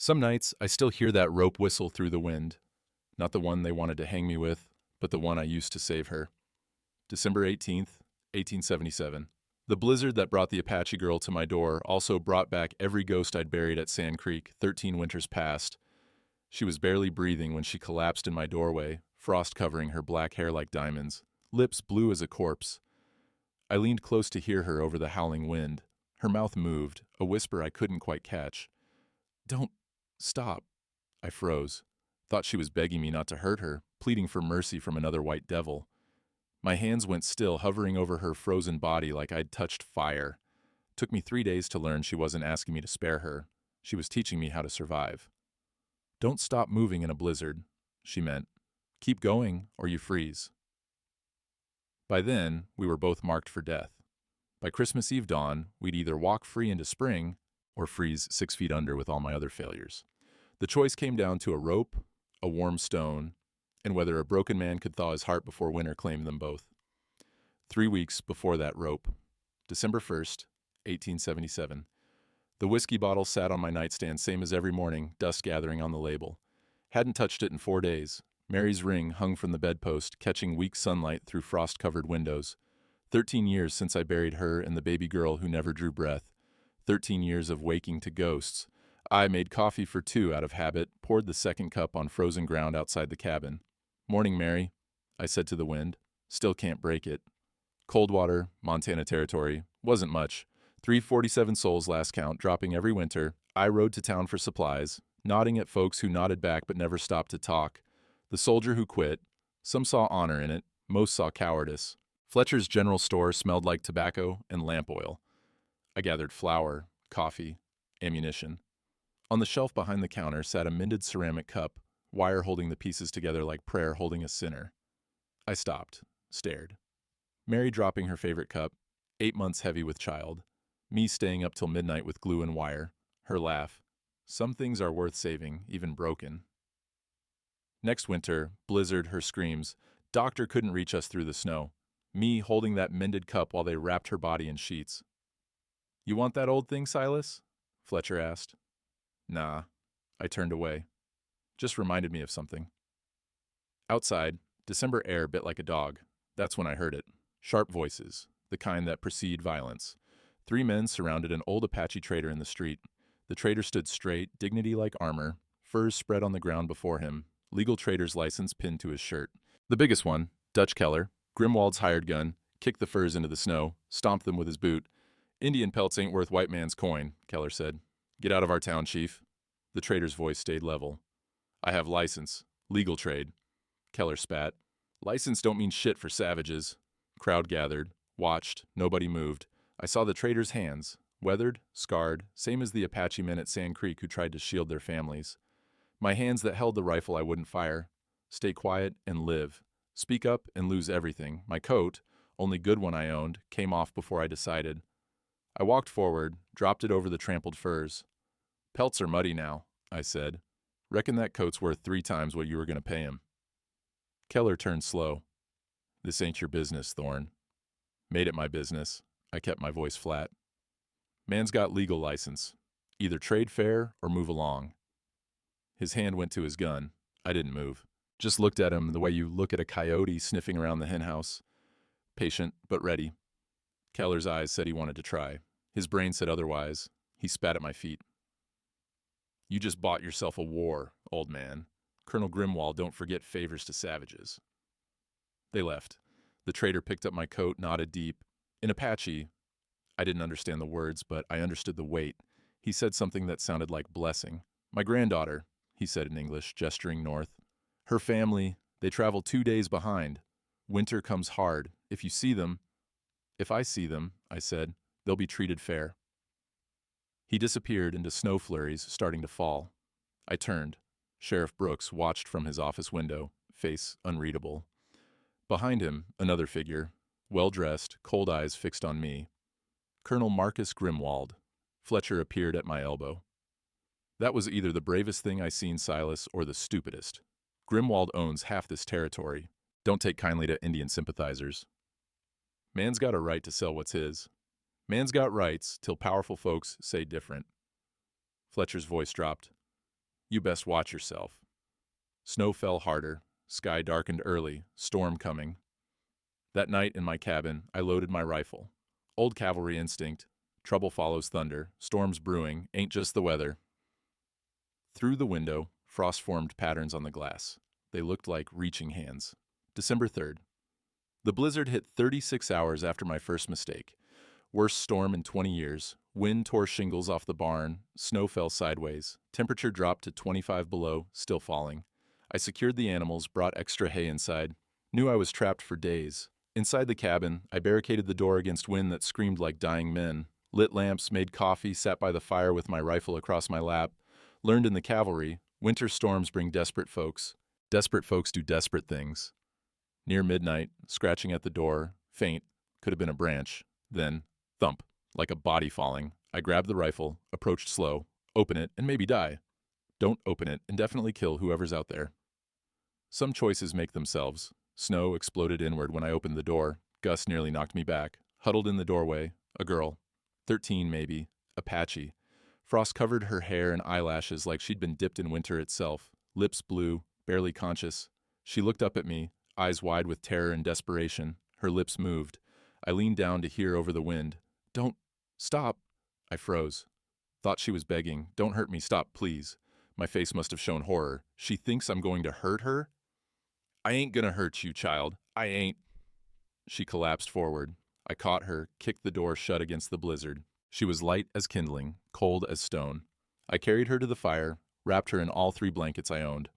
Some nights, I still hear that rope whistle through the wind. Not the one they wanted to hang me with, but the one I used to save her. December 18th, 1877. The blizzard that brought the Apache girl to my door also brought back every ghost I'd buried at Sand Creek 13 winters past. She was barely breathing when she collapsed in my doorway, frost covering her black hair like diamonds, lips blue as a corpse. I leaned close to hear her over the howling wind. Her mouth moved, a whisper I couldn't quite catch. "Don't stop." I froze. Thought she was begging me not to hurt her, pleading for mercy from another white devil. My hands went still, hovering over her frozen body like I'd touched fire. Took me 3 days to learn she wasn't asking me to spare her. She was teaching me how to survive. "Don't stop moving in a blizzard," she meant. "Keep going, or you freeze." By then, we were both marked for death. By Christmas Eve dawn, we'd either walk free into spring or freeze 6 feet under with all my other failures. The choice came down to a rope, a warm stone, and whether a broken man could thaw his heart before winter claimed them both. 3 weeks before that rope, December 1st, 1877. The whiskey bottle sat on my nightstand, same as every morning, dust gathering on the label. Hadn't touched it in 4 days. Mary's ring hung from the bedpost, catching weak sunlight through frost-covered windows. 13 years since I buried her and the baby girl who never drew breath. 13 years of waking to ghosts. I made coffee for 2 out of habit, poured the second cup on frozen ground outside the cabin. "Morning, Mary," I said to the wind. "Still can't break it." Coldwater, Montana Territory. Wasn't much. 347 souls last count, dropping every winter. I rode to town for supplies, nodding at folks who nodded back but never stopped to talk. The soldier who quit. Some saw honor in it. Most saw cowardice. Fletcher's general store smelled like tobacco and lamp oil. I gathered flour, coffee, ammunition. On the shelf behind the counter sat a mended ceramic cup, wire holding the pieces together like prayer holding a sinner. I stopped, stared. Mary dropping her favorite cup, 8 months heavy with child. Me staying up till midnight with glue and wire. Her laugh. Some things are worth saving, even broken. Next winter, blizzard, her screams. Doctor couldn't reach us through the snow. Me holding that mended cup while they wrapped her body in sheets. "You want that old thing, Silas?" Fletcher asked. "Nah." I turned away. Just reminded me of something. Outside, December air bit like a dog. That's when I heard it. Sharp voices, the kind that precede violence. 3 men surrounded an old Apache trader in the street. The trader stood straight, dignity like armor, furs spread on the ground before him, legal trader's license pinned to his shirt. The biggest one, Dutch Keller, Grimwald's hired gun, kicked the furs into the snow, stomped them with his boot. "Indian pelts ain't worth white man's coin," Keller said. "Get out of our town, chief." The trader's voice stayed level. "I have license. Legal trade." Keller spat. "License don't mean shit for savages." Crowd gathered, watched, nobody moved. I saw the trader's hands, weathered, scarred, same as the Apache men at Sand Creek who tried to shield their families. My hands that held the rifle I wouldn't fire. Stay quiet and live. Speak up and lose everything. My coat, only good one I owned, came off before I decided. I walked forward, dropped it over the trampled furs. "Pelts are muddy now," I said. "Reckon that coat's worth 3 times what you were going to pay him." Keller turned slow. "This ain't your business, Thorne." Made it my business. I kept my voice flat. "Man's got legal license. Either trade fair or move along." His hand went to his gun. I didn't move. Just looked at him the way you look at a coyote sniffing around the henhouse. Patient, but ready. Keller's eyes said he wanted to try. His brain said otherwise. He spat at my feet. "You just bought yourself a war, old man. Colonel Grimwald don't forget favors to savages." They left. The trader picked up my coat, nodded deep. In Apache, I didn't understand the words, but I understood the weight. He said something that sounded like blessing. "My granddaughter," he said in English, gesturing north. "Her family, they travel 2 days behind. Winter comes hard. If you see them—" "If I see them," I said, "they'll be treated fair." He disappeared into snow flurries starting to fall. I turned. Sheriff Brooks watched from his office window, face unreadable. Behind him, another figure, well-dressed, cold eyes fixed on me. Colonel Marcus Grimwald. Fletcher appeared at my elbow. "That was either the bravest thing I seen, Silas, or the stupidest. Grimwald owns half this territory. Don't take kindly to Indian sympathizers. Man's got a right to sell what's his. Man's got rights till powerful folks say different." Fletcher's voice dropped. You best watch yourself. Snow fell harder, sky darkened early, storm coming. That night in my cabin, I loaded my rifle. Old cavalry instinct. Trouble follows thunder. Storms brewing. Ain't just the weather. Through the window, frost formed patterns on the glass. They looked like reaching hands. December 3rd. The blizzard hit 36 hours after my first mistake. Worst storm in 20 years. Wind tore shingles off the barn. Snow fell sideways. Temperature dropped to 25 below, still falling. I secured the animals, brought extra hay inside. Knew I was trapped for days. Inside the cabin, I barricaded the door against wind that screamed like dying men. Lit lamps, made coffee, sat by the fire with my rifle across my lap. Learned in the cavalry, winter storms bring desperate folks. Desperate folks do desperate things. Near midnight, scratching at the door, faint, could have been a branch. Then, thump, like a body falling. I grabbed the rifle, approached slow, open it, and maybe die. Don't open it and definitely kill whoever's out there. Some choices make themselves. Snow exploded inward when I opened the door. Gus nearly knocked me back. Huddled in the doorway, a girl. 13 maybe. Apache. Frost covered her hair and eyelashes like she'd been dipped in winter itself. Lips blue, barely conscious. She looked up at me, eyes wide with terror and desperation. Her lips moved. I leaned down to hear over the wind. Don't. Stop. I froze. Thought she was begging. Don't hurt me. Stop, please. My face must have shown horror. She thinks I'm going to hurt her? I ain't gonna hurt you, child. I ain't. She collapsed forward. I caught her, kicked the door shut against the blizzard. She was light as kindling, cold as stone. I carried her to the fire, wrapped her in all 3 blankets I owned.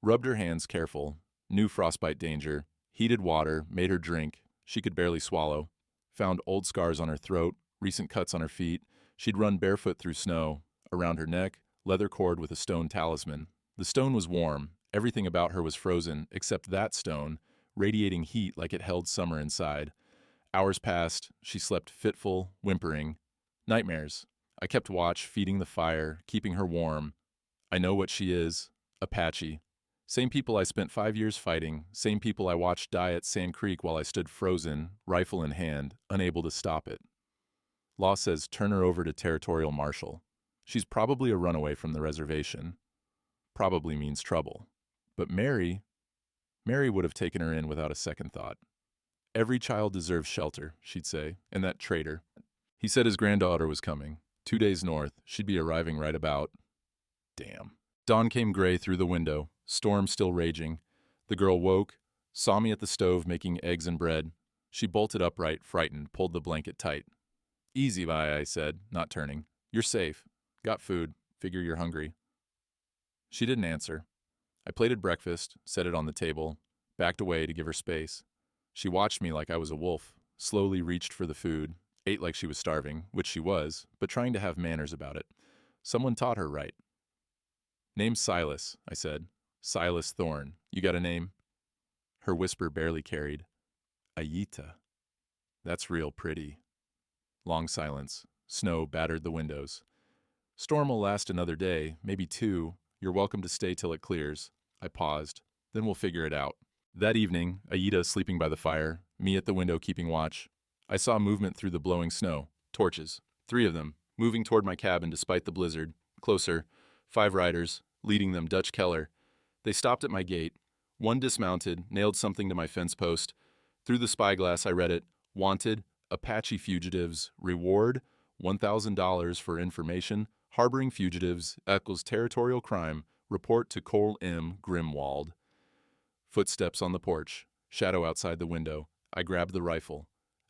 Rubbed her hands careful. Knew frostbite danger. Heated water, made her drink. She could barely swallow. Found old scars on her throat, recent cuts on her feet. She'd run barefoot through snow. Around her neck, leather cord with a stone talisman. The stone was warm. Everything about her was frozen, except that stone, radiating heat like it held summer inside. Hours passed. She slept fitful, whimpering. Nightmares. I kept watch, feeding the fire, keeping her warm. I know what she is. Apache. Same people I spent 5 years fighting, same people I watched die at Sand Creek while I stood frozen, rifle in hand, unable to stop it. Law says turn her over to territorial marshal. She's probably a runaway from the reservation. Probably means trouble. But Mary would have taken her in without a second thought. Every child deserves shelter, she'd say, and that traitor. He said his granddaughter was coming. 2 days north, she'd be arriving right about. Damn. Dawn came gray through the window, storm still raging. The girl woke, saw me at the stove making eggs and bread. She bolted upright, frightened, pulled the blanket tight. Easy, Vi, I said, not turning. You're safe. Got food. Figure you're hungry. She didn't answer. I plated breakfast, set it on the table, backed away to give her space. She watched me like I was a wolf, slowly reached for the food, ate like she was starving, which she was, but trying to have manners about it. Someone taught her right. Name's Silas, I said. Silas Thorne. You got a name? Her whisper barely carried. Ayita. That's real pretty. Long silence. Snow battered the windows. Storm will last another day, maybe 2. You're welcome to stay till it clears. I paused. Then we'll figure it out. That evening, Aida sleeping by the fire, me at the window keeping watch. I saw movement through the blowing snow. Torches. 3 of them, moving toward my cabin despite the blizzard. Closer. 5 riders, leading them Dutch Keller. They stopped at my gate. One dismounted, nailed something to my fence post. Through the spyglass I read it. Wanted, Apache fugitives, reward, $1,000 for information. Harboring fugitives equals territorial crime. Report to Cole M. Grimwald. Footsteps on the porch. Shadow outside the window. I grabbed the rifle.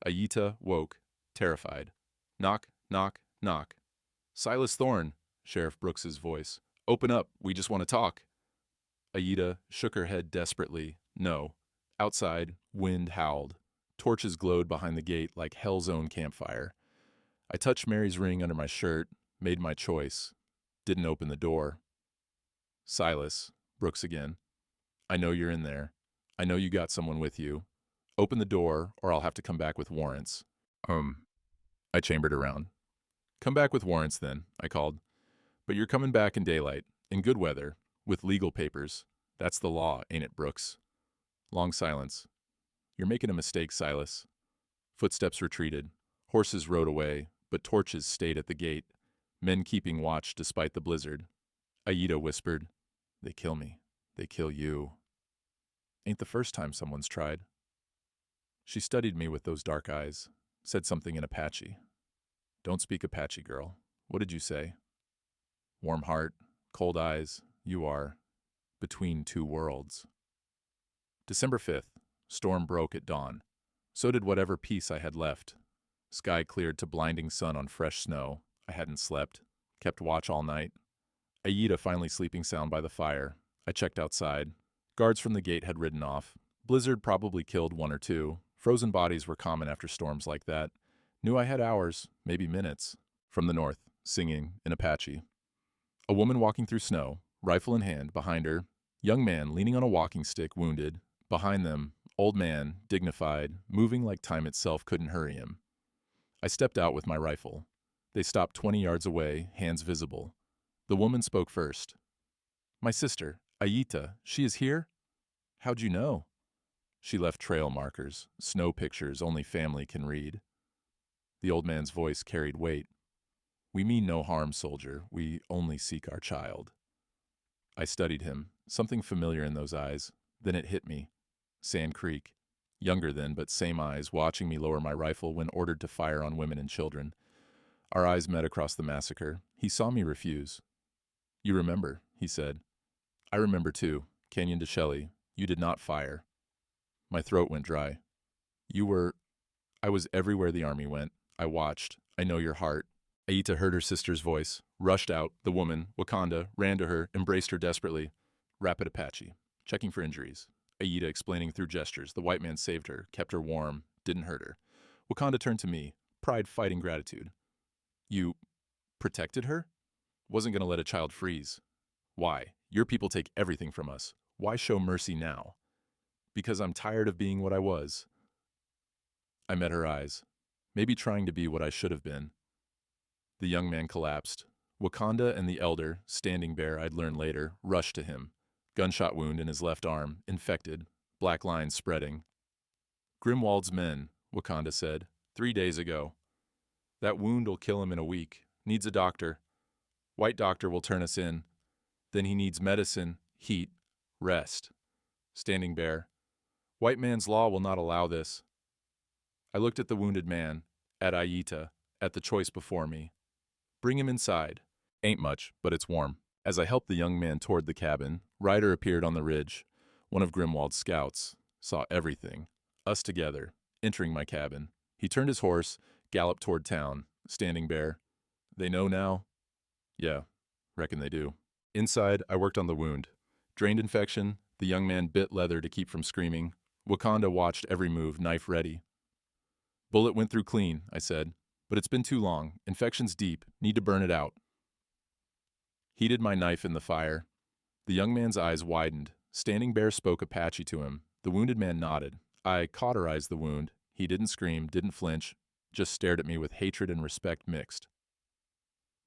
Ayita woke, terrified. Knock, knock, knock. Silas Thorne, Sheriff Brooks's voice. Open up, we just want to talk. Ayita shook her head desperately. No. Outside, wind howled. Torches glowed behind the gate like Hell's own campfire. I touched Mary's ring under my shirt, made my choice. Didn't open the door. Silas, Brooks again. I know you're in there. I know you got someone with you. Open the door, or I'll have to come back with warrants. I chambered around. Come back with warrants then, I called. But you're coming back in daylight, in good weather, with legal papers. That's the law, ain't it, Brooks? Long silence. You're making a mistake, Silas. Footsteps retreated. Horses rode away, but torches stayed at the gate, men keeping watch despite the blizzard. Aida whispered, They kill me. They kill you. Ain't the first time someone's tried. She studied me with those dark eyes, said something in Apache. Don't speak Apache, girl. What did you say? Warm heart, cold eyes, you are between two worlds. December 5th, storm broke at dawn. So did whatever peace I had left. Sky cleared to blinding sun on fresh snow. I hadn't slept. Kept watch all night. Aida finally sleeping sound by the fire. I checked outside. Guards from the gate had ridden off. Blizzard probably killed one or two. Frozen bodies were common after storms like that. Knew I had hours, maybe minutes. From the north, singing in Apache. A woman walking through snow, rifle in hand, behind her. Young man leaning on a walking stick, wounded. Behind them, old man, dignified, moving like time itself couldn't hurry him. I stepped out with my rifle. They stopped 20 yards away, hands visible. The woman spoke first. My sister, Aita, she is here? How'd you know? She left trail markers, snow pictures only family can read. The old man's voice carried weight. We mean no harm, soldier. We only seek our child. I studied him, something familiar in those eyes. Then it hit me. Sand Creek. Younger then, but same eyes, watching me lower my rifle when ordered to fire on women and children. Our eyes met across the massacre. He saw me refuse. You remember, he said. I remember too. Canyon to Shelley. You did not fire. My throat went dry. I was everywhere the army went. I watched. I know your heart. Aita heard her sister's voice, rushed out. The woman, Wakanda, ran to her, embraced her desperately. Rapid Apache. Checking for injuries. Aida explaining through gestures. The white man saved her, kept her warm, didn't hurt her. Wakanda turned to me, pride fighting gratitude. You protected her? Wasn't going to let a child freeze. Why? Your people take everything from us. Why show mercy now? Because I'm tired of being what I was. I met her eyes, maybe trying to be what I should have been. The young man collapsed. Wakanda and the elder, Standing Bear I'd learn later, rushed to him. Gunshot wound in his left arm, infected, black lines spreading. Grimwald's men, Wakanda said, 3 days ago. That wound will kill him in a week. Needs a doctor. White doctor will turn us in. Then he needs medicine, heat, rest. Standing Bear. White man's law will not allow this. I looked at the wounded man, at Aita, at the choice before me. Bring him inside. Ain't much, but it's warm. As I helped the young man toward the cabin, Ryder appeared on the ridge. One of Grimwald's scouts. Saw everything. Us together, entering my cabin. He turned his horse, galloped toward town. Standing Bear. They know now? Yeah, reckon they do. Inside, I worked on the wound. Drained infection. The young man bit leather to keep from screaming. Wakanda watched every move, knife ready. Bullet went through clean, I said. But it's been too long. Infection's deep. Need to burn it out. Heated my knife in the fire. The young man's eyes widened. Standing Bear spoke Apache to him. The wounded man nodded. I cauterized the wound. He didn't scream, didn't flinch, just stared at me with hatred and respect mixed.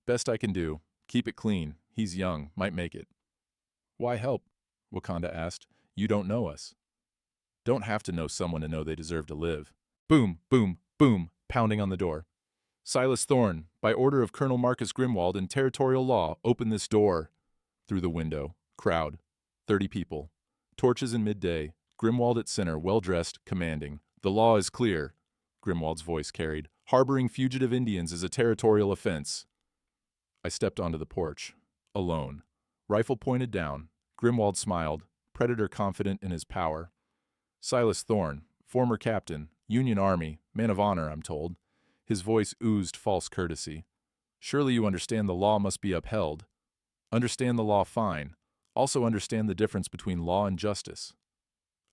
Best I can do. Keep it clean. He's young. Might make it. Why help? Wakanda asked. You don't know us. Don't have to know someone to know they deserve to live. Boom, boom, boom, pounding on the door. Silas Thorne, by order of Colonel Marcus Grimwald and territorial law, open this door. Through the window. Crowd. 30 people. Torches in midday. Grimwald at center, well-dressed, commanding. The law is clear, Grimwald's voice carried. Harboring fugitive Indians is a territorial offense. I stepped onto the porch. Alone. Rifle pointed down. Grimwald smiled, predator confident in his power. Silas Thorne, former captain, Union Army, man of honor, I'm told. His voice oozed false courtesy. Surely you understand the law must be upheld. Understand the law fine. Also understand the difference between law and justice.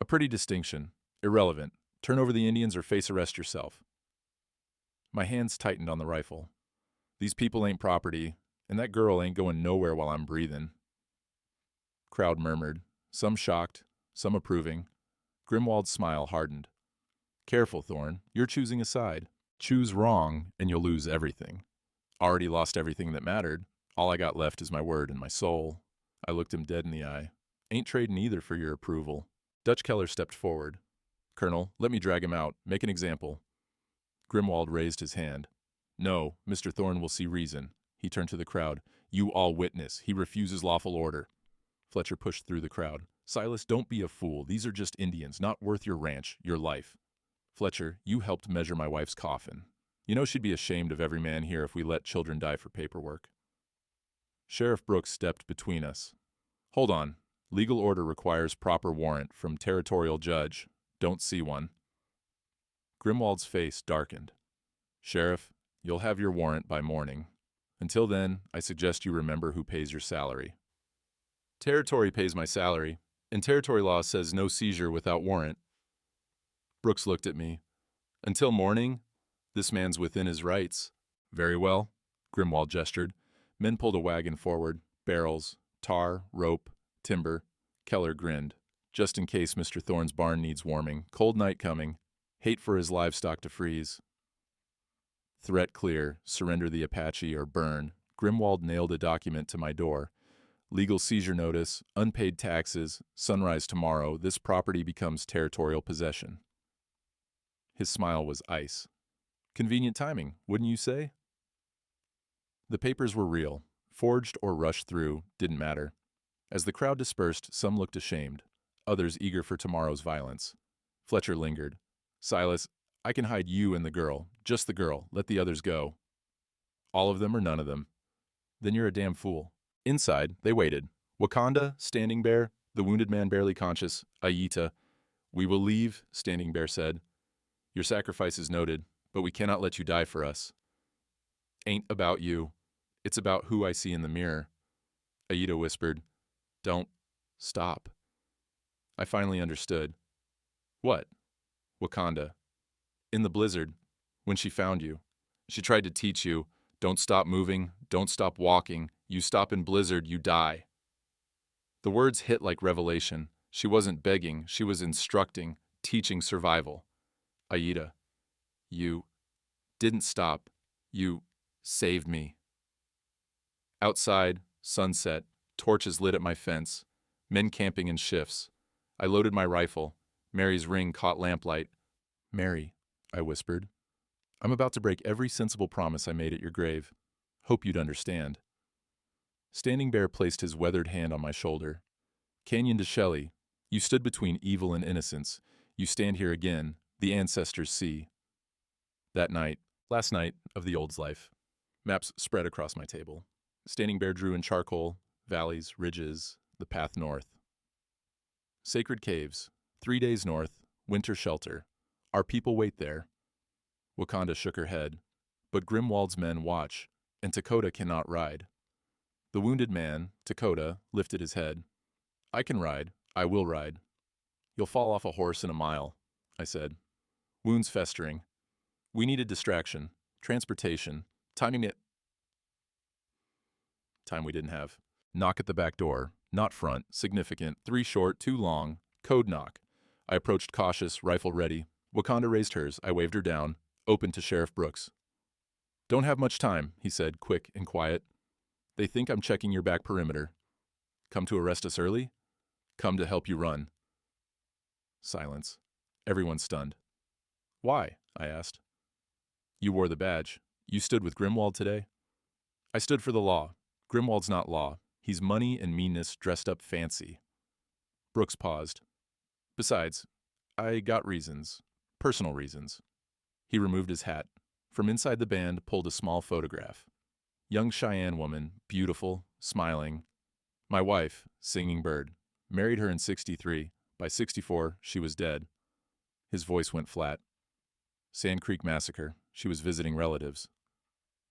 A pretty distinction. Irrelevant. Turn over the Indians or face arrest yourself. My hands tightened on the rifle. These people ain't property, and that girl ain't going nowhere while I'm breathing. Crowd murmured, some shocked, some approving. Grimwald's smile hardened. Careful, Thorne. You're choosing a side. Choose wrong, and you'll lose everything. Already lost everything that mattered. All I got left is my word and my soul. I looked him dead in the eye. Ain't trading either for your approval. Dutch Keller stepped forward. Colonel, let me drag him out. Make an example. Grimwald raised his hand. No, Mr. Thorne will see reason. He turned to the crowd. You all witness. He refuses lawful order. Fletcher pushed through the crowd. Silas, don't be a fool. These are just Indians, not worth your ranch, your life. Fletcher, you helped measure my wife's coffin. You know she'd be ashamed of every man here if we let children die for paperwork. Sheriff Brooks stepped between us. Hold on. Legal order requires proper warrant from territorial judge. Don't see one. Grimwald's face darkened. Sheriff, you'll have your warrant by morning. Until then, I suggest you remember who pays your salary. Territory pays my salary, and territory law says no seizure without warrant. Brooks looked at me. Until morning? This man's within his rights. Very well, Grimwald gestured. Men pulled a wagon forward, barrels, tar, rope, timber. Keller grinned. Just in case Mr. Thorne's barn needs warming. Cold night coming. Hate for his livestock to freeze. Threat clear. Surrender the Apache or burn. Grimwald nailed a document to my door. Legal seizure notice, unpaid taxes, sunrise tomorrow. This property becomes territorial possession. His smile was ice. Convenient timing, wouldn't you say? The papers were real. Forged or rushed through, didn't matter. As the crowd dispersed, some looked ashamed, others eager for tomorrow's violence. Fletcher lingered. Silas, I can hide you and the girl, just the girl, let the others go. All of them or none of them. Then you're a damn fool. Inside, they waited. Wakanda, Standing Bear, the wounded man barely conscious, Aita. We will leave, Standing Bear said. Your sacrifice is noted, but we cannot let you die for us. Ain't about you. It's about who I see in the mirror. Aita whispered, Don't stop. I finally understood. What? Wakanda. In the blizzard, when she found you, she tried to teach you, don't stop moving, don't stop walking, you stop in blizzard, you die. The words hit like revelation. She wasn't begging, she was instructing, teaching survival. Aita, you didn't stop, you saved me. Outside, sunset, torches lit at my fence, men camping in shifts. I loaded my rifle. Mary's ring caught lamplight. Mary, I whispered, I'm about to break every sensible promise I made at your grave. Hope you'd understand. Standing Bear placed his weathered hand on my shoulder. Canyon to Shelley, you stood between evil and innocence. You stand here again, the ancestors see. That night, last night of the Old's life, maps spread across my table. Standing Bear drew in charcoal, valleys, ridges, the path north. Sacred caves, 3 days north, winter shelter. Our people wait there. Wakanda shook her head. But Grimwald's men watch, and Dakota cannot ride. The wounded man, Dakota, lifted his head. I can ride. I will ride. You'll fall off a horse in a mile, I said. Wounds festering. We need a distraction. Transportation. Time we didn't have. Knock at the back door. Not front. Significant. 3 short, 2 long. Code knock. I approached cautious, rifle ready. Wakanda raised hers. I waved her down. Open to Sheriff Brooks. Don't have much time, he said, quick and quiet. They think I'm checking your back perimeter. Come to arrest us early? Come to help you run. Silence. Everyone stunned. Why? I asked. You wore the badge. You stood with Grimwald today? I stood for the law. Grimwald's not law. He's money and meanness dressed up fancy. Brooks paused. Besides, I got reasons. Personal reasons. He removed his hat. From inside the band pulled a small photograph. Young Cheyenne woman, beautiful, smiling. My wife, Singing Bird. Married her in '63. By '64, she was dead. His voice went flat. Sand Creek Massacre. She was visiting relatives.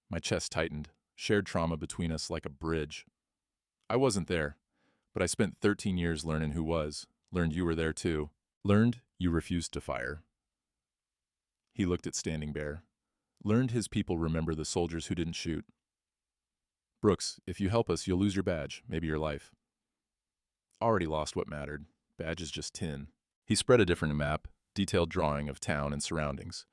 My chest tightened. Shared trauma between us like a bridge. I wasn't there, but I spent 13 years learning who was. Learned you were there too. Learned you refused to fire. He looked at Standing Bear. Learned his people remember the soldiers who didn't shoot. Brooks, if you help us, you'll lose your badge, maybe your life. Already lost what mattered. Badge is just tin. He spread a different map, detailed drawing of town and surroundings.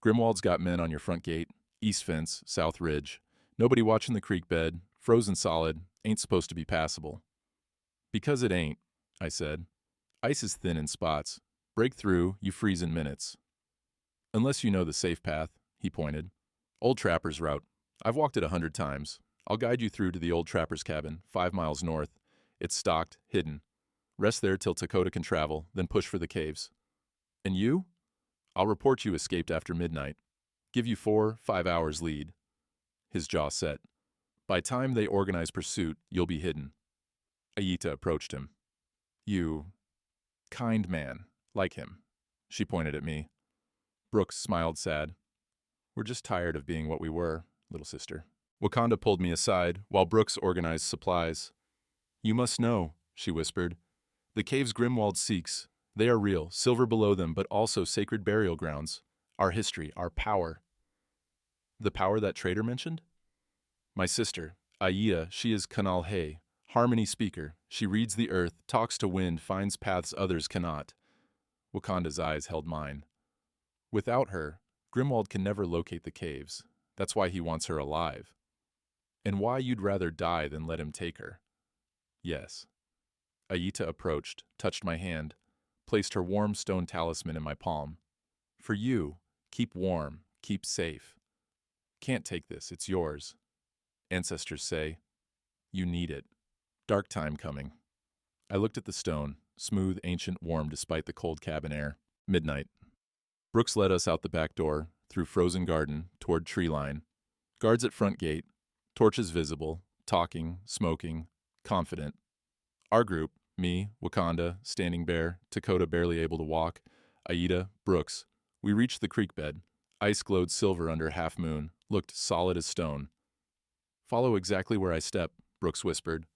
Grimwald's got men on your front gate, east fence, south ridge. Nobody watching the creek bed, frozen solid, ain't supposed to be passable. Because it ain't, I said. Ice is thin in spots. Break through, you freeze in minutes. Unless you know the safe path, he pointed. Old Trapper's route. I've walked it 100 times. I'll guide you through to the old Trapper's cabin, 5 miles north. It's stocked, hidden. Rest there till Dakota can travel, then push for the caves. And you? I'll report you escaped after midnight. Give you 4-5 hours lead. His jaw set. By time they organize pursuit, you'll be hidden. Aita approached him. You, kind man, like him. She pointed at me. Brooks smiled sad. We're just tired of being what we were, little sister. Wakanda pulled me aside while Brooks organized supplies. You must know, she whispered. The cave's Grimwald seeks. They are real, silver below them, but also sacred burial grounds. Our history, our power. The power that traitor mentioned? My sister, Aida, she is Kanal Hay, harmony speaker. She reads the earth, talks to wind, finds paths others cannot. Wakanda's eyes held mine. Without her, Grimwald can never locate the caves. That's why he wants her alive. And why you'd rather die than let him take her. Yes. Aita approached, touched my hand, placed her warm stone talisman in my palm. For you, keep warm, keep safe. Can't take this, it's yours. Ancestors say, you need it. Dark time coming. I looked at the stone, smooth, ancient, warm despite the cold cabin air. Midnight. Brooks led us out the back door, through frozen garden, toward tree line. Guards at front gate, torches visible, talking, smoking, confident. Our group, me, Wakanda, Standing Bear, Dakota barely able to walk, Aida, Brooks. We reached the creek bed. Ice glowed silver under half moon, looked solid as stone. Follow exactly where I step, Brooks whispered.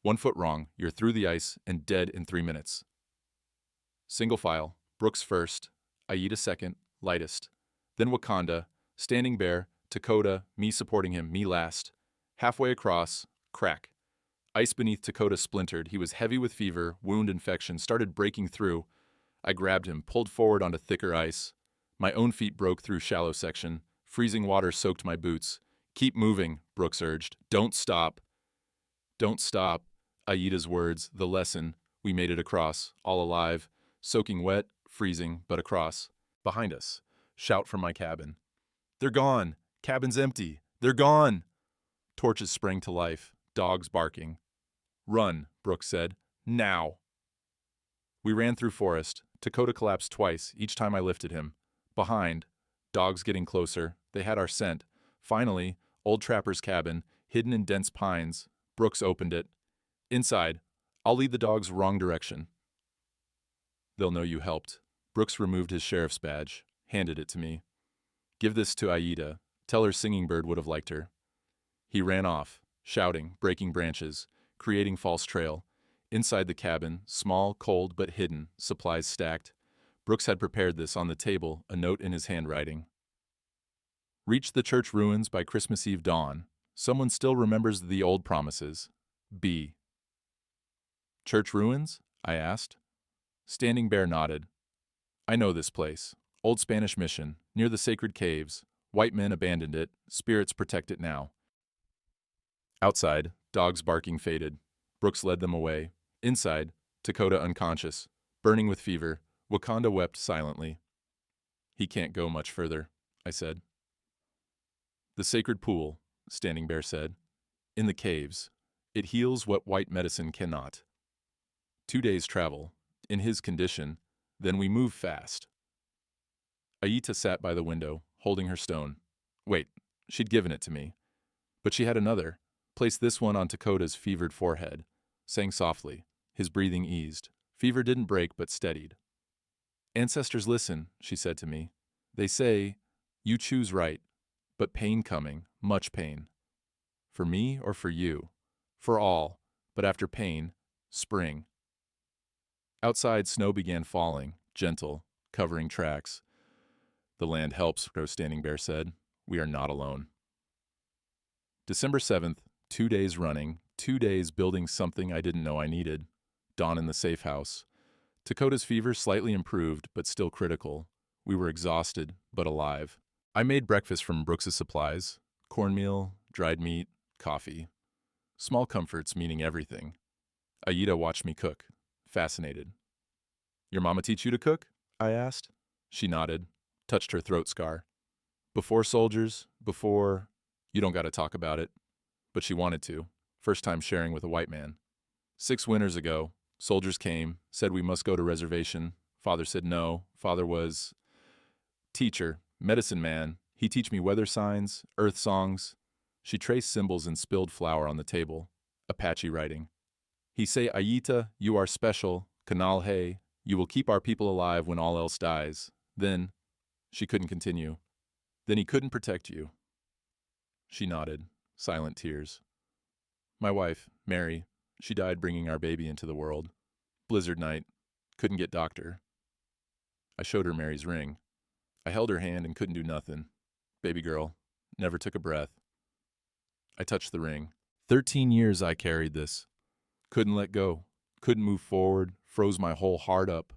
1 foot wrong, you're through the ice and dead in 3 minutes. Single file, Brooks first, Aida second, lightest. Then Wakanda, Standing Bear, Dakota, me supporting him, me last. Halfway across, crack. Ice beneath Dakota splintered. He was heavy with fever, wound infection, started breaking through. I grabbed him, pulled forward onto thicker ice. My own feet broke through shallow section. Freezing water soaked my boots. Keep moving, Brooks urged. Don't stop. Don't stop. Aida's words, the lesson. We made it across, all alive. Soaking wet, freezing, but across. Behind us. Shout from my cabin. They're gone. Cabin's empty. They're gone. Torches sprang to life. Dogs barking. Run, Brooks said. Now. We ran through forest. Dakota collapsed twice, each time I lifted him. Behind. Dogs getting closer. They had our scent. Finally, old trapper's cabin, hidden in dense pines. Brooks opened it. Inside. I'll lead the dogs wrong direction. They'll know you helped. Brooks removed his sheriff's badge, handed it to me. Give this to Aida. Tell her Singing Bird would have liked her. He ran off, shouting, breaking branches, creating false trail. Inside the cabin, small, cold, but hidden, supplies stacked. Brooks had prepared this on the table, a note in his handwriting. Reach the church ruins by Christmas Eve dawn. Someone still remembers the old promises. B. Church ruins? I asked. Standing Bear nodded. I know this place. Old Spanish mission, near the sacred caves. White men abandoned it. Spirits protect it now. Outside, dogs barking faded. Brooks led them away. Inside, Dakota unconscious, burning with fever. Wakanda wept silently. He can't go much further, I said. The sacred pool, Standing Bear said. In the caves. It heals what white medicine cannot. 2 days' travel. In his condition, then we move fast. Aita sat by the window, holding her stone. Wait, she'd given it to me. But she had another. Placed this one on Dakota's fevered forehead. Sang softly. His breathing eased. Fever didn't break, but steadied. Ancestors listen, she said to me. They say, you choose right, but pain coming, much pain. For me or for you? For all, but after pain, spring. Outside, snow began falling, gentle, covering tracks. The land helps, Standing Bear said. We are not alone. December 7th, 2 days running, 2 days building something I didn't know I needed. Dawn in the safe house. Dakota's fever slightly improved, but still critical. We were exhausted, but alive. I made breakfast from Brooks's supplies. Cornmeal, dried meat, coffee. Small comforts meaning everything. Aida watched me cook, fascinated. Your mama teach you to cook? I asked. She nodded, touched her throat scar. Before soldiers, before... You don't gotta talk about it. But she wanted to. First time sharing with a white man. 6 winters ago, soldiers came, said we must go to reservation. Father said no. Father was teacher, medicine man. He teach me weather signs, earth songs. She traced symbols and spilled flour on the table. Apache writing. He say, Ayita, you are special. Kanal hey, you will keep our people alive when all else dies. Then, she couldn't continue. Then he couldn't protect you. She nodded, silent tears. My wife, Mary, she died bringing our baby into the world. Blizzard night. Couldn't get doctor. I showed her Mary's ring. I held her hand and couldn't do nothing. Baby girl, never took a breath. I touched the ring. 13 years I carried this. Couldn't let go. Couldn't move forward. Froze my whole heart up.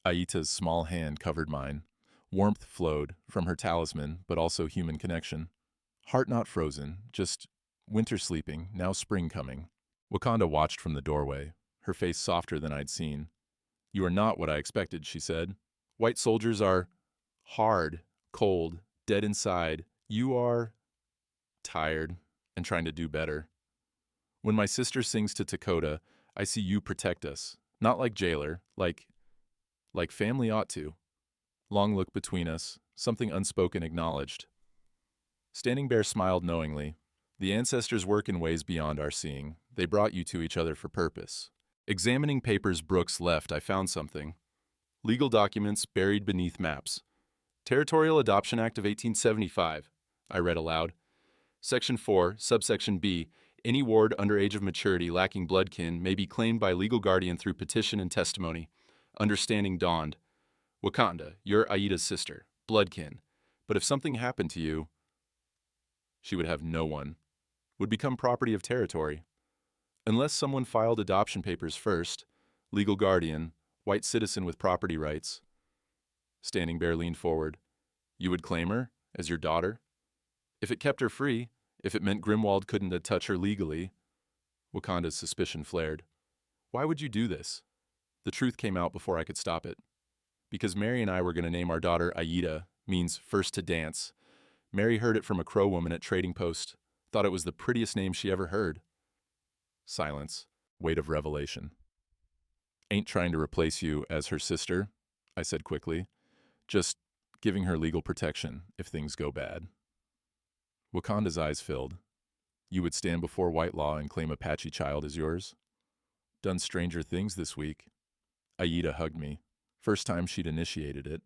Aita's small hand covered mine. Warmth flowed from her talisman, but also human connection. Heart not frozen, just winter sleeping, now spring coming. Wakanda watched from the doorway, her face softer than I'd seen. You are not what I expected, she said. White soldiers are hard, cold, dead inside. You are tired and trying to do better. When my sister sings to Dakota, I see you protect us. Not like jailer, like family ought to. Long look between us, something unspoken acknowledged. Standing Bear smiled knowingly. The ancestors work in ways beyond our seeing. They brought you to each other for purpose. Examining papers Brooks left, I found something. Legal documents buried beneath maps. Territorial Adoption Act of 1875, I read aloud. Section 4, subsection B, any ward under age of maturity lacking bloodkin may be claimed by legal guardian through petition and testimony. Understanding dawned. Wakanda, you're Aida's sister, bloodkin. But if something happened to you, she would have no one. Would become property of territory. Unless someone filed adoption papers first, legal guardian, white citizen with property rights. Standing Bear leaned forward. You would claim her as your daughter? If it kept her free, if it meant Grimwald couldn't touch her legally. Wakanda's suspicion flared. Why would you do this? The truth came out before I could stop it. Because Mary and I were going to name our daughter Aida, means first to dance. Mary heard it from a Crow woman at Trading Post. Thought it was the prettiest name she ever heard. Silence. Weight of revelation. Ain't trying to replace you as her sister, I said quickly. Just giving her legal protection if things go bad. Wakanda's eyes filled. You would stand before white law and claim Apache child as yours? Done stranger things this week. Aida hugged me. First time she'd initiated it.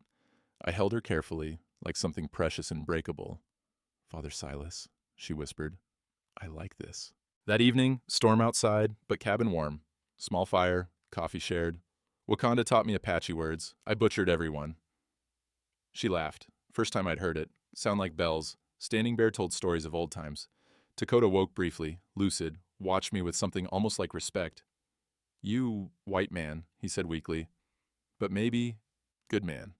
I held her carefully, like something precious and breakable. Father Silas, she whispered, I like this. That evening, storm outside, but cabin warm. Small fire, coffee shared. Wakanda taught me Apache words. I butchered every one. She laughed. First time I'd heard it. Sound like bells. Standing Bear told stories of old times. Dakota woke briefly, lucid, watched me with something almost like respect. You, white man, he said weakly. But maybe, good man.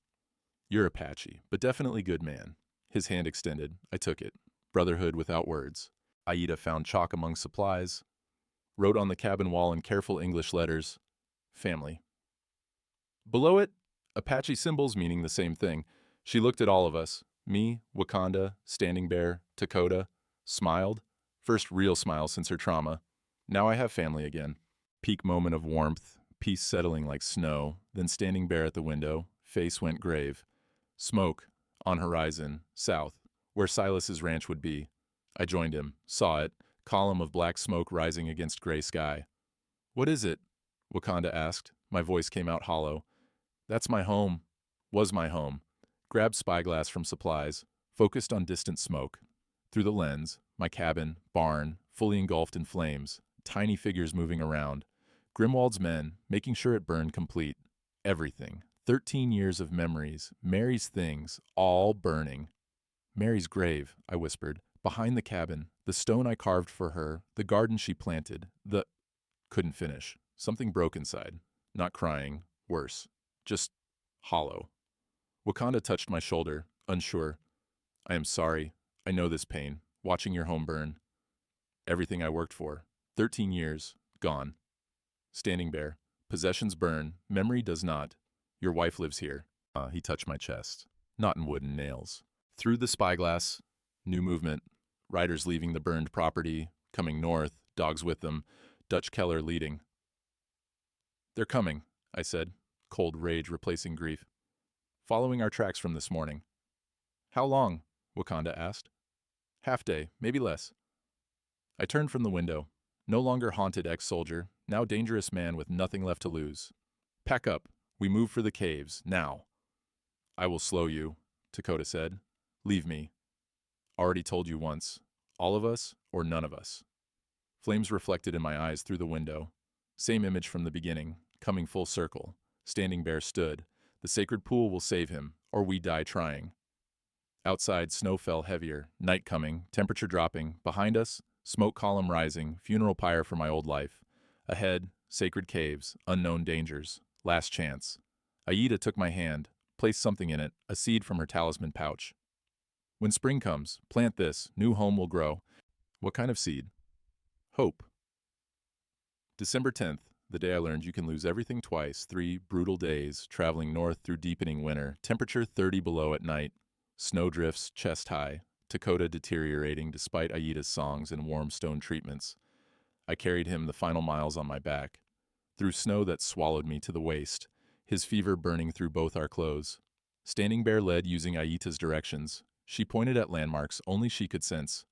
You're Apache, but definitely good man. His hand extended. I took it. Brotherhood without words. Aida found chalk among supplies. Wrote on the cabin wall in careful English letters, family. Below it, Apache symbols meaning the same thing. She looked at all of us. Me, Wakanda, Standing Bear, Dakota. Smiled. First real smile since her trauma. Now I have family again. Peak moment of warmth. Peace settling like snow. Then Standing Bear at the window. Face went grave. Smoke. On horizon. South. Where Silas's ranch would be. I joined him. Saw it. Column of black smoke rising against gray sky. What is it? Wakanda asked. My voice came out hollow. That's my home. Was my home. Grabbed spyglass from supplies. Focused on distant smoke. Through the lens, my cabin, barn, fully engulfed in flames. Tiny figures moving around. Grimwald's men, making sure it burned complete. Everything. 13 years of memories. Mary's things. All burning. Mary's grave, I whispered. Behind the cabin. The stone I carved for her. The garden she planted. Couldn't finish. Something broke inside. Not crying. Worse. Just hollow. Wakanda touched my shoulder, unsure. I am sorry. I know this pain. Watching your home burn. Everything I worked for. 13 years. Gone. Standing Bear. Possessions burn. Memory does not. Your wife lives here. He touched my chest. Not in wooden nails. Through the spyglass. New movement. Riders leaving the burned property. Coming north. Dogs with them. Dutch Keller leading. "They're coming," I said, cold rage replacing grief. "Following our tracks from this morning." "How long?" Wakanda asked. "Half day, maybe less." I turned from the window. No longer haunted ex-soldier, now dangerous man with nothing left to lose. "Pack up. We move for the caves, now." "I will slow you," Dakota said. "Leave me. Already told you once. All of us or none of us." Flames reflected in my eyes through the window. Same image from the beginning, coming full circle. Standing Bear stood. The sacred pool will save him, or we die trying. Outside, snow fell heavier, night coming, temperature dropping. Behind us, smoke column rising, funeral pyre for my old life. Ahead, sacred caves, unknown dangers. Last chance. Aida took my hand, placed something in it, a seed from her talisman pouch. "When spring comes, plant this, new home will grow." "What kind of seed?" "Hope." December 10th, the day I learned you can lose everything twice, 3 brutal days, traveling north through deepening winter, temperature 30 below at night, snow drifts chest high, Dakota deteriorating despite Aida's songs and warm stone treatments. I carried him the final miles on my back, through snow that swallowed me to the waist, his fever burning through both our clothes. Standing Bear led using Aida's directions. She pointed at landmarks only she could sense.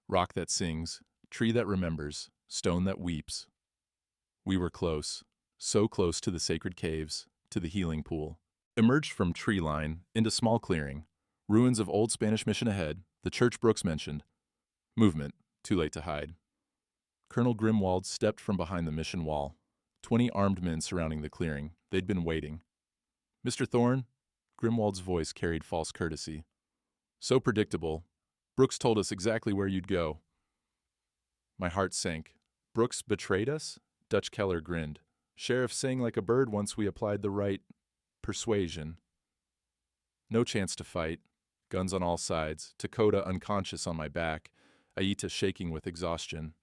Rock that sings, tree that remembers, stone that weeps. We were close, so close to the sacred caves, to the healing pool. Emerged from tree line into small clearing. Ruins of old Spanish mission ahead, the church Brooks mentioned. Movement, too late to hide. Colonel Grimwald stepped from behind the mission wall. 20 armed men surrounding the clearing. They'd been waiting. "Mr. Thorne?" Grimwald's voice carried false courtesy. "So predictable. Brooks told us exactly where you'd go." My heart sank. "Brooks betrayed us?" Dutch Keller grinned. "Sheriff sang like a bird once we applied the right persuasion." No chance to fight. Guns on all sides. Dakota unconscious on my back. Aida shaking with exhaustion.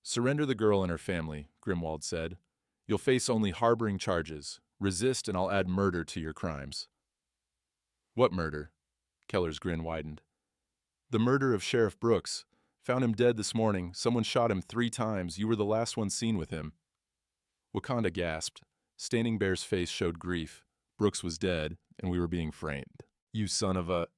"Surrender the girl and her family," Grimwald said. "You'll face only harboring charges. Resist and I'll add murder to your crimes." "What murder?" Keller's grin widened. "The murder of Sheriff Brooks. Found him dead this morning. Someone shot him 3 times. You were the last one seen with him." Wakanda gasped. Standing Bear's face showed grief. Brooks was dead, and we were being framed. "You son of a—"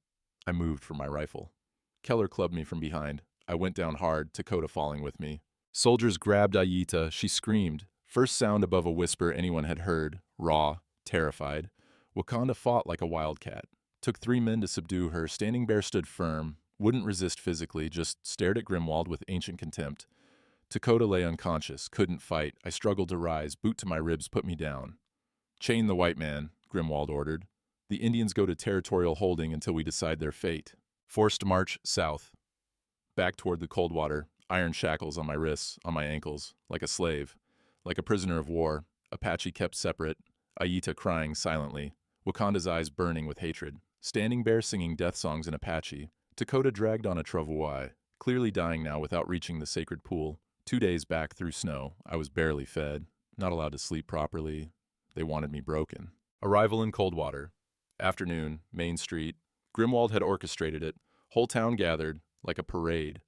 I moved for my rifle. Keller clubbed me from behind. I went down hard, Dakota falling with me. Soldiers grabbed Aida. She screamed. First sound above a whisper anyone had heard. Raw, terrified. Wakanda fought like a wildcat. Took 3 men to subdue her. Standing Bear stood firm. Wouldn't resist physically, just stared at Grimwald with ancient contempt. Dakota lay unconscious, couldn't fight. I struggled to rise. Boot to my ribs put me down. "Chain the white man," Grimwald ordered. "The Indians go to territorial holding until we decide their fate." Forced march south. Back toward the cold water, iron shackles on my wrists, on my ankles, like a slave. Like a prisoner of war, Apache kept separate, Aida crying silently, Wakanda's eyes burning with hatred. Standing Bear singing death songs in Apache. Dakota dragged on a travois, clearly dying now without reaching the sacred pool. 2 days back through snow, I was barely fed, not allowed to sleep properly. They wanted me broken. Arrival in Coldwater. Afternoon, Main Street. Grimwald had orchestrated it. Whole town gathered, like a parade.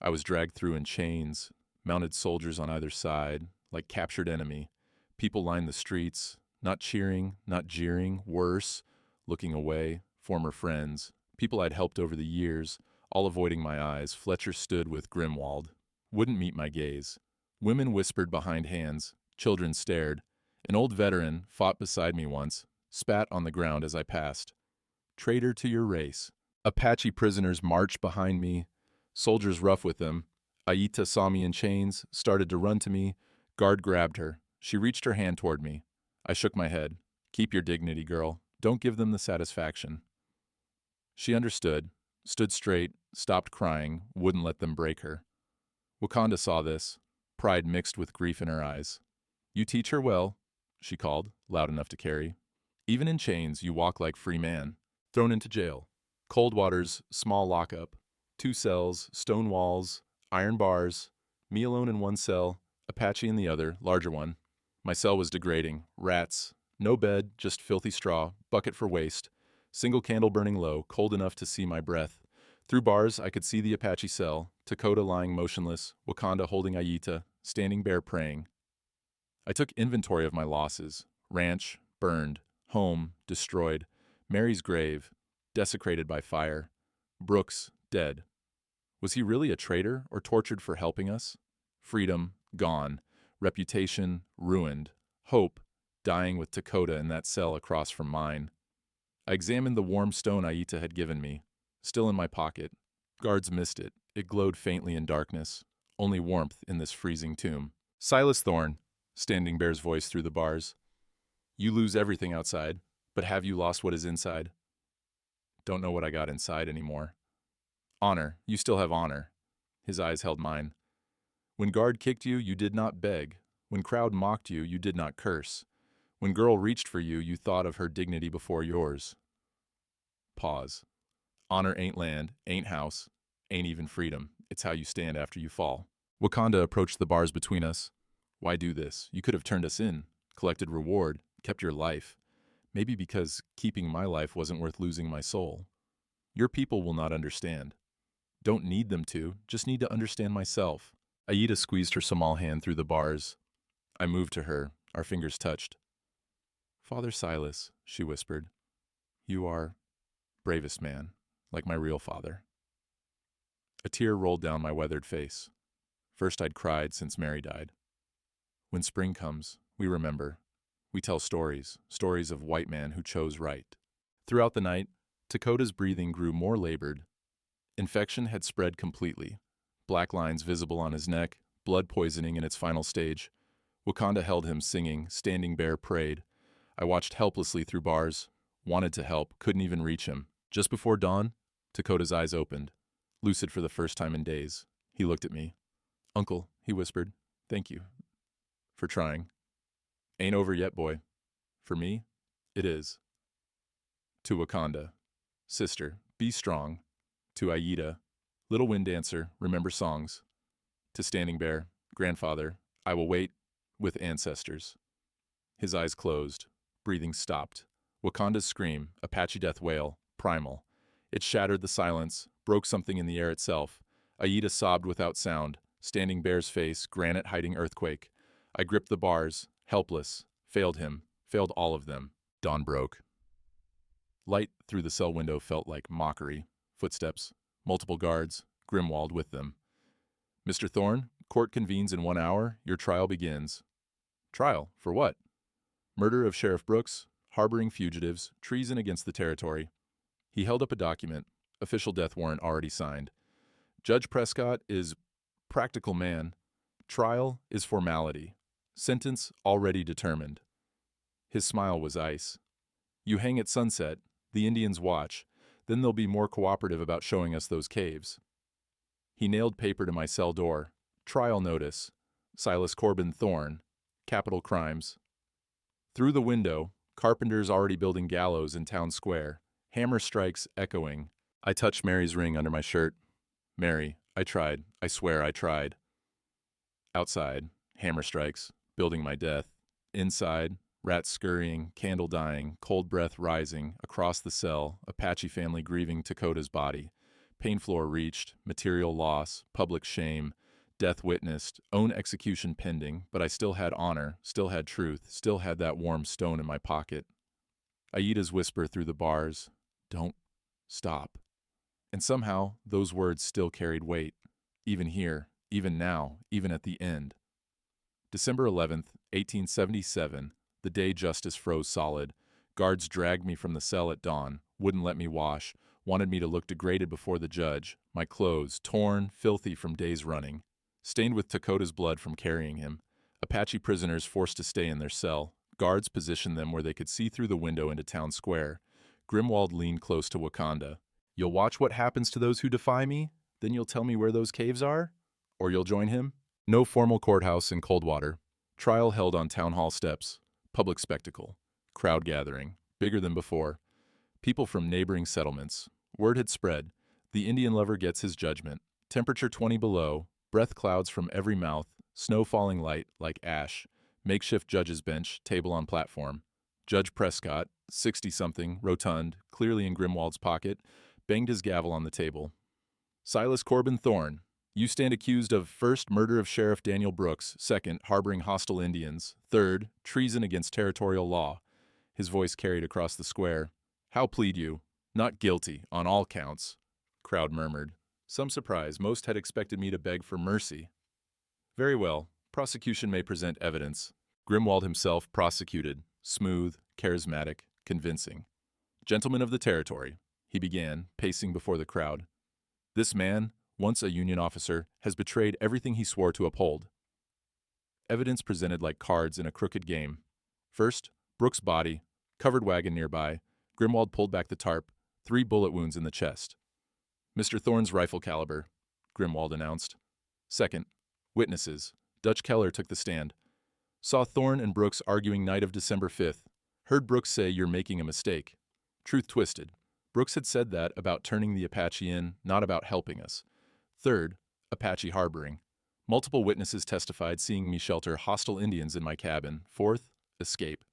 I was dragged through in chains, mounted soldiers on either side, like captured enemy. People lined the streets, not cheering, not jeering, worse, looking away, former friends. People I'd helped over the years, all avoiding my eyes. Fletcher stood with Grimwald. Wouldn't meet my gaze. Women whispered behind hands. Children stared. An old veteran fought beside me once, spat on the ground as I passed. "Traitor to your race." Apache prisoners marched behind me, soldiers rough with them. Aida saw me in chains, started to run to me. Guard grabbed her. She reached her hand toward me. I shook my head. "Keep your dignity, girl. Don't give them the satisfaction." She understood, stood straight, stopped crying, wouldn't let them break her. Wakanda saw this, pride mixed with grief in her eyes. "You teach her well," she called, loud enough to carry. "Even in chains, you walk like free man." Thrown into jail. Coldwater's small lockup. 2 cells, stone walls, iron bars, me alone in 1 cell, Apache in the other, larger one. My cell was degrading. Rats. No bed, just filthy straw, bucket for waste. Single candle burning low, cold enough to see my breath. Through bars, I could see the Apache cell, Dakota lying motionless, Wakanda holding Aida, Standing Bear praying. I took inventory of my losses. Ranch, burned. Home, destroyed. Mary's grave, desecrated by fire. Brooks, dead. Was he really a traitor or tortured for helping us? Freedom, gone. Reputation, ruined. Hope, dying with Dakota in that cell across from mine. I examined the warm stone Aita had given me, still in my pocket. Guards missed it. It glowed faintly in darkness. Only warmth in this freezing tomb. Silas Thorne, Standing Bear's voice through the bars. You lose everything outside, but have you lost what is inside? Don't know what I got inside anymore. Honor, you still have honor. His eyes held mine. When guard kicked you, you did not beg. When crowd mocked you, you did not curse. When girl reached for you, you thought of her dignity before yours. Pause. Honor ain't land, ain't house, ain't even freedom. It's how you stand after you fall. Wakanda approached the bars between us. Why do this? You could have turned us in, collected reward, kept your life. Maybe because keeping my life wasn't worth losing my soul. Your people will not understand. Don't need them to, just need to understand myself. Aida squeezed her small hand through the bars. I moved to her, our fingers touched. Father Silas, she whispered, you are bravest man, like my real father. A tear rolled down my weathered face. First I'd cried since Mary died. When spring comes, we remember. We tell stories, stories of white man who chose right. Throughout the night, Dakota's breathing grew more labored. Infection had spread completely. Black lines visible on his neck, blood poisoning in its final stage. Wakanda held him singing, Standing Bear prayed. I watched helplessly through bars, wanted to help, couldn't even reach him. Just before dawn, Dakota's eyes opened, lucid for the first time in days. He looked at me. Uncle, he whispered, thank you for trying. Ain't over yet, boy. For me, it is. To Wakanda, sister, be strong. To Aida, little wind dancer, remember songs. To Standing Bear, grandfather, I will wait with ancestors. His eyes closed, breathing stopped. Wakanda's scream, Apache death wail, primal. It shattered the silence, broke something in the air itself. Aida sobbed without sound, Standing Bear's face, granite hiding earthquake. I gripped the bars, helpless, failed him, failed all of them. Dawn broke. Light through the cell window felt like mockery. Footsteps, multiple guards, Grimwald with them. Mr. Thorne, court convenes in 1 hour, your trial begins. Trial? For what? Murder of Sheriff Brooks, harboring fugitives, treason against the territory. He held up a document, official death warrant already signed. Judge Prescott is practical man. Trial is formality. Sentence already determined. His smile was ice. You hang at sunset, the Indians watch, then they'll be more cooperative about showing us those caves. He nailed paper to my cell door. Trial notice. Silas Corbin Thorne. Capital crimes. Through the window, carpenters already building gallows in town square. Hammer strikes echoing. I touched Mary's ring under my shirt. Mary, I tried. I swear I tried. Outside, hammer strikes, building my death. Inside, rats scurrying, candle dying, cold breath rising, across the cell, Apache family grieving Dakota's body. Pain floor reached, material loss, public shame, death witnessed, own execution pending, but I still had honor, still had truth, still had that warm stone in my pocket. Aida's whisper through the bars, don't stop. And somehow, those words still carried weight, even here, even now, even at the end. December 11th, 1877, the day justice froze solid. Guards dragged me from the cell at dawn, wouldn't let me wash, wanted me to look degraded before the judge, my clothes torn, filthy from days running, stained with Dakota's blood from carrying him. Apache prisoners forced to stay in their cell. Guards positioned them where they could see through the window into town square. Grimwald leaned close to Wakanda. You'll watch what happens to those who defy me? Then you'll tell me where those caves are? Or you'll join him? No formal courthouse in Coldwater. Trial held on town hall steps. Public spectacle. Crowd gathering. Bigger than before. People from neighboring settlements. Word had spread. The Indian lover gets his judgment. Temperature 20 below. Breath clouds from every mouth. Snow falling light like ash. Makeshift judge's bench. Table on platform. Judge Prescott, 60-something, rotund, clearly in Grimwald's pocket, banged his gavel on the table. Silas Corbin Thorne, You stand accused of first, murder of Sheriff Daniel Brooks, second, harboring hostile Indians, third, treason against territorial law. His voice carried across the square. How plead you? Not guilty, on all counts. Crowd murmured. Some surprise, most had expected me to beg for mercy. Very well, prosecution may present evidence. Grimwald himself prosecuted, smooth, charismatic, convincing. Gentlemen of the territory, he began, pacing before the crowd. This man, once a Union officer, has betrayed everything he swore to uphold. Evidence presented like cards in a crooked game. First, Brooks' body, covered wagon nearby. Grimwald pulled back the tarp, 3 bullet wounds in the chest. Mr. Thorne's rifle caliber, Grimwald announced. Second, witnesses. Dutch Keller took the stand. Saw Thorne and Brooks arguing night of December 5th. Heard Brooks say, "You're making a mistake." Truth twisted. Brooks had said that about turning the Apache in, not about helping us. Third, Apache harboring. Multiple witnesses testified seeing me shelter hostile Indians in my cabin. Fourth, escape.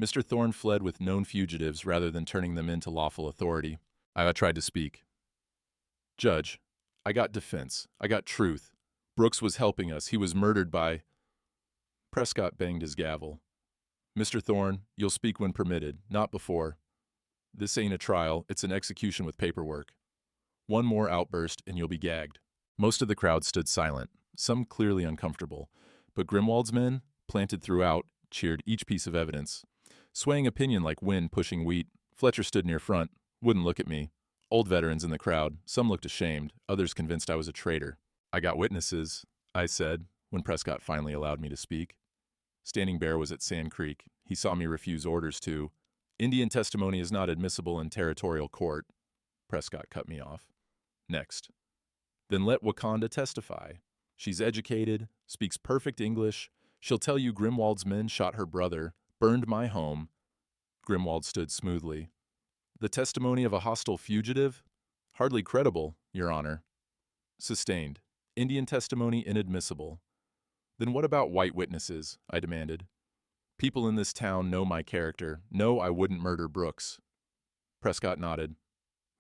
Mr. Thorne fled with known fugitives rather than turning them into lawful authority. I tried to speak. Judge, I got defense. I got truth. Brooks was helping us. He was murdered by... Prescott banged his gavel. Mr. Thorne, you'll speak when permitted, not before. This ain't a trial, it's an execution with paperwork. One more outburst and you'll be gagged. Most of the crowd stood silent, some clearly uncomfortable, but Grimwald's men, planted throughout, cheered each piece of evidence. Swaying opinion like wind pushing wheat, Fletcher stood near front, wouldn't look at me. Old veterans in the crowd, some looked ashamed, others convinced I was a traitor. I got witnesses, I said, when Prescott finally allowed me to speak. Standing Bear was at Sand Creek. He saw me refuse orders to. Indian testimony is not admissible in territorial court. Prescott cut me off. Next. Then let Wakanda testify. She's educated, speaks perfect English. She'll tell you Grimwald's men shot her brother, burned my home. Grimwald stood smoothly. The testimony of a hostile fugitive? Hardly credible, Your Honor. Sustained. Indian testimony inadmissible. Then what about white witnesses? I demanded. People in this town know my character, know I wouldn't murder Brooks. Prescott nodded.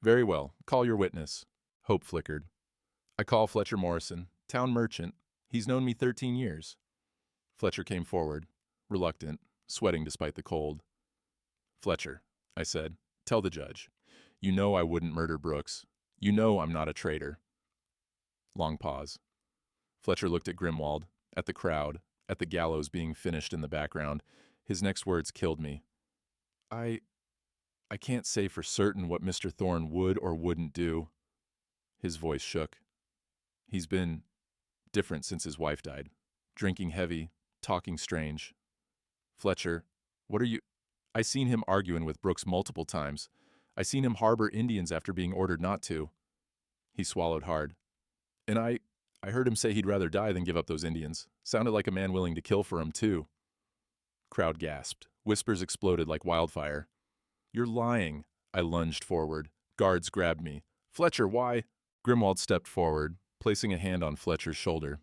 Very well, call your witness. Hope flickered. I call Fletcher Morrison, town merchant. He's known me 13 years. Fletcher came forward, reluctant, sweating despite the cold. Fletcher, I said, tell the judge. You know I wouldn't murder Brooks. You know I'm not a traitor. Long pause. Fletcher looked at Grimwald, at the crowd, at the gallows being finished in the background. His next words killed me. I can't say for certain what Mr. Thorne would or wouldn't do. His voice shook. He's been different since his wife died. Drinking heavy, talking strange. Fletcher, what are you... I seen him arguing with Brooks multiple times. I seen him harbor Indians after being ordered not to. He swallowed hard. And I heard him say he'd rather die than give up those Indians. Sounded like a man willing to kill for 'em, too. Crowd gasped. Whispers exploded like wildfire. You're lying. I lunged forward. Guards grabbed me. Fletcher, why? Grimwald stepped forward, placing a hand on Fletcher's shoulder.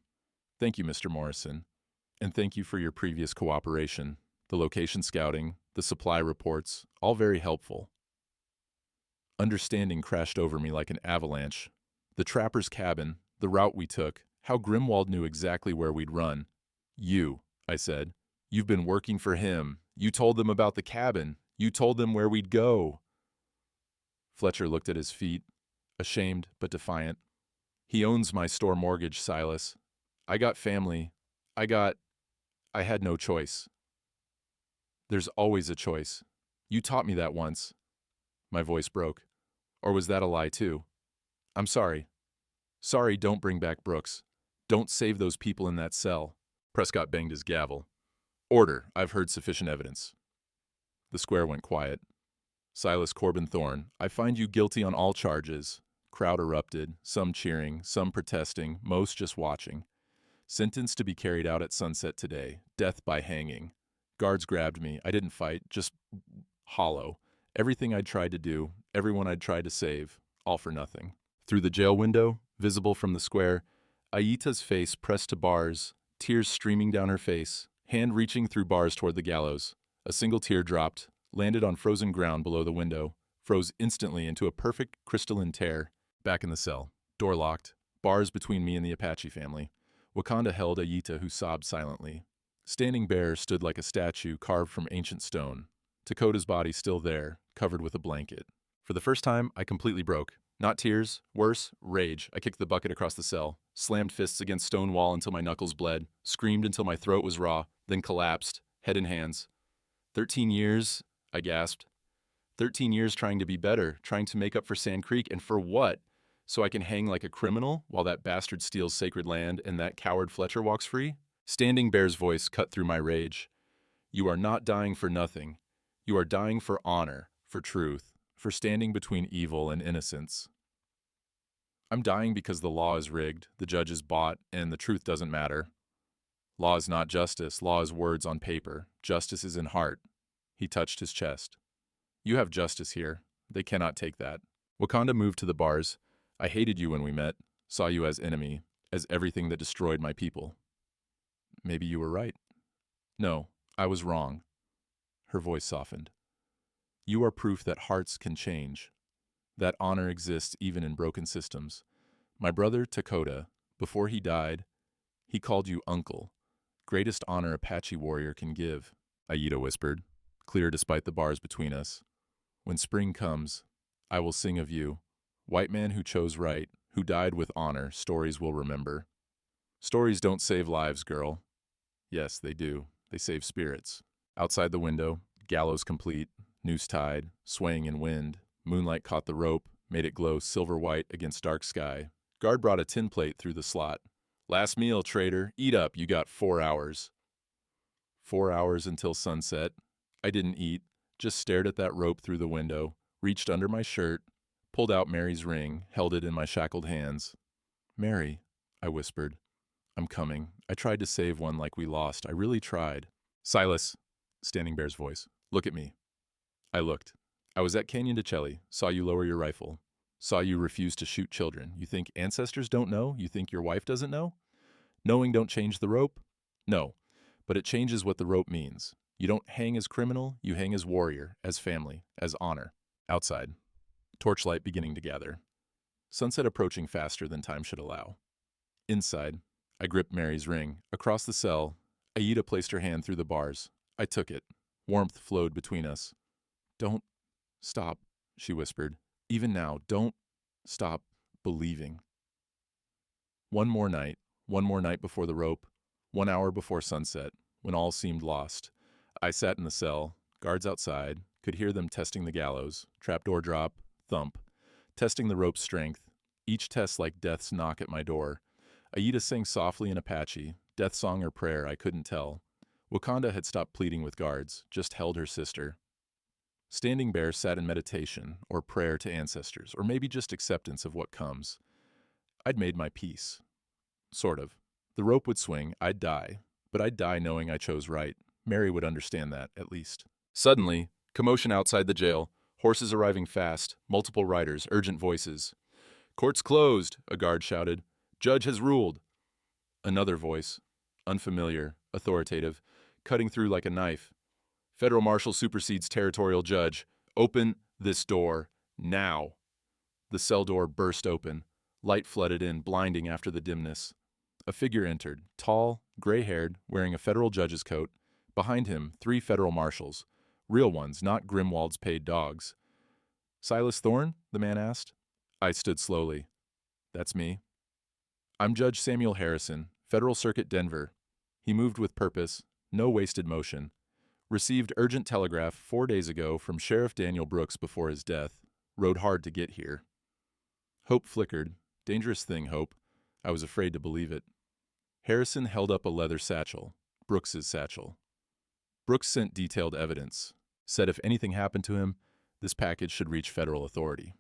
Thank you, Mr. Morrison. And thank you for your previous cooperation. The location scouting, the supply reports, all very helpful. Understanding crashed over me like an avalanche. The trapper's cabin, the route we took, how Grimwald knew exactly where we'd run. You, I said. You've been working for him. You told them about the cabin. You told them where we'd go. Fletcher looked at his feet, ashamed but defiant. He owns my store mortgage, Silas. I got family. I had no choice. There's always a choice. You taught me that once. My voice broke. Or was that a lie too? I'm sorry. Sorry, don't bring back Brooks. Don't save those people in that cell. Prescott banged his gavel. Order, I've heard sufficient evidence. The square went quiet. Silas Corbin Thorne, I find you guilty on all charges. Crowd erupted, some cheering, some protesting, most just watching. Sentence to be carried out at sunset today. Death by hanging. Guards grabbed me. I didn't fight, just hollow. Everything I'd tried to do, everyone I'd tried to save, all for nothing. Through the jail window, visible from the square, Aita's face pressed to bars, tears streaming down her face, hand reaching through bars toward the gallows. A single tear dropped, landed on frozen ground below the window, froze instantly into a perfect crystalline tear. Back in the cell, door locked, Bars between me and the Apache family. Wakanda held Ayita, who sobbed silently. Standing Bear stood like a statue carved from ancient stone. Dakota's body still there, covered with a blanket. For the first time, I completely broke. Not tears, worse, rage. I kicked the bucket across the cell, slammed fists against stone wall until my knuckles bled, screamed until my throat was raw, then collapsed, head in hands. 13 years, I gasped. 13 years trying to be better, trying to make up for Sand Creek, and for what? So I can hang like a criminal while that bastard steals sacred land and that coward Fletcher walks free? Standing Bear's voice cut through my rage. You are not dying for nothing. You are dying for honor, for truth, for standing between evil and innocence. I'm dying because the law is rigged, the judge is bought, and the truth doesn't matter. Law is not justice, law is words on paper. Justice is in heart. He touched his chest. You have justice here. They cannot take that. Wakanda moved to the bars. I hated you when we met, saw you as enemy, as everything that destroyed my people. Maybe you were right. No, I was wrong. Her voice softened. You are proof that hearts can change, that honor exists even in broken systems. My brother, Dakota, before he died, he called you uncle. Greatest honor Apache warrior can give, Ayita whispered, clear despite the bars between us. When spring comes, I will sing of you. White man who chose right, who died with honor, stories will remember. Stories don't save lives, girl. Yes, they do. They save spirits. Outside the window, gallows complete, noose tied, swaying in wind. Moonlight caught the rope, made it glow silver white against dark sky. Guard brought a tin plate through the slot. Last meal, traitor. Eat up, you got 4 hours. 4 hours until sunset. I didn't eat, just stared at that rope through the window, reached under my shirt, pulled out Mary's ring, held it in my shackled hands. Mary, I whispered. I'm coming. I tried to save one like we lost. I really tried. Silas, Standing Bear's voice. Look at me. I looked. I was at Canyon de Chelly, saw you lower your rifle, saw you refuse to shoot children. You think ancestors don't know? You think your wife doesn't know? Knowing don't change the rope? No, but it changes what the rope means. You don't hang as criminal, you hang as warrior, as family, as honor. Outside. Torchlight beginning to gather. Sunset approaching faster than time should allow. Inside. I gripped Mary's ring. Across the cell, Ayita placed her hand through the bars. I took it. Warmth flowed between us. Don't stop, she whispered. Even now, don't stop believing. One more night before the rope, 1 hour before sunset, when all seemed lost. I sat in the cell, guards outside, could hear them testing the gallows, trapdoor drop, thump, testing the rope's strength, each test like death's knock at my door. Ayita sang softly in Apache, death song or prayer, I couldn't tell. Wakanda had stopped pleading with guards, just held her sister. Standing Bear sat in meditation, or prayer to ancestors, or maybe just acceptance of what comes. I'd made my peace. Sort of. The rope would swing, I'd die, but I'd die knowing I chose right. Mary would understand that, at least. Suddenly, commotion outside the jail, horses arriving fast, multiple riders, urgent voices. Court's closed, a guard shouted. Judge has ruled. Another voice, unfamiliar, authoritative, cutting through like a knife. Federal marshal supersedes territorial judge. Open this door, now. The cell door burst open. Light flooded in, blinding after the dimness. A figure entered, tall, gray-haired, wearing a federal judge's coat. Behind him, 3 federal marshals. Real ones, not Grimwald's paid dogs. Silas Thorne? The man asked. I stood slowly. That's me. I'm Judge Samuel Harrison, Federal Circuit Denver. He moved with purpose, no wasted motion. Received urgent telegraph 4 days ago from Sheriff Daniel Brooks before his death. Rode hard to get here. Hope flickered. Dangerous thing, hope. I was afraid to believe it. Harrison held up a leather satchel. Brooks's satchel. Brooks sent detailed evidence. Said if anything happened to him, this package should reach federal authority.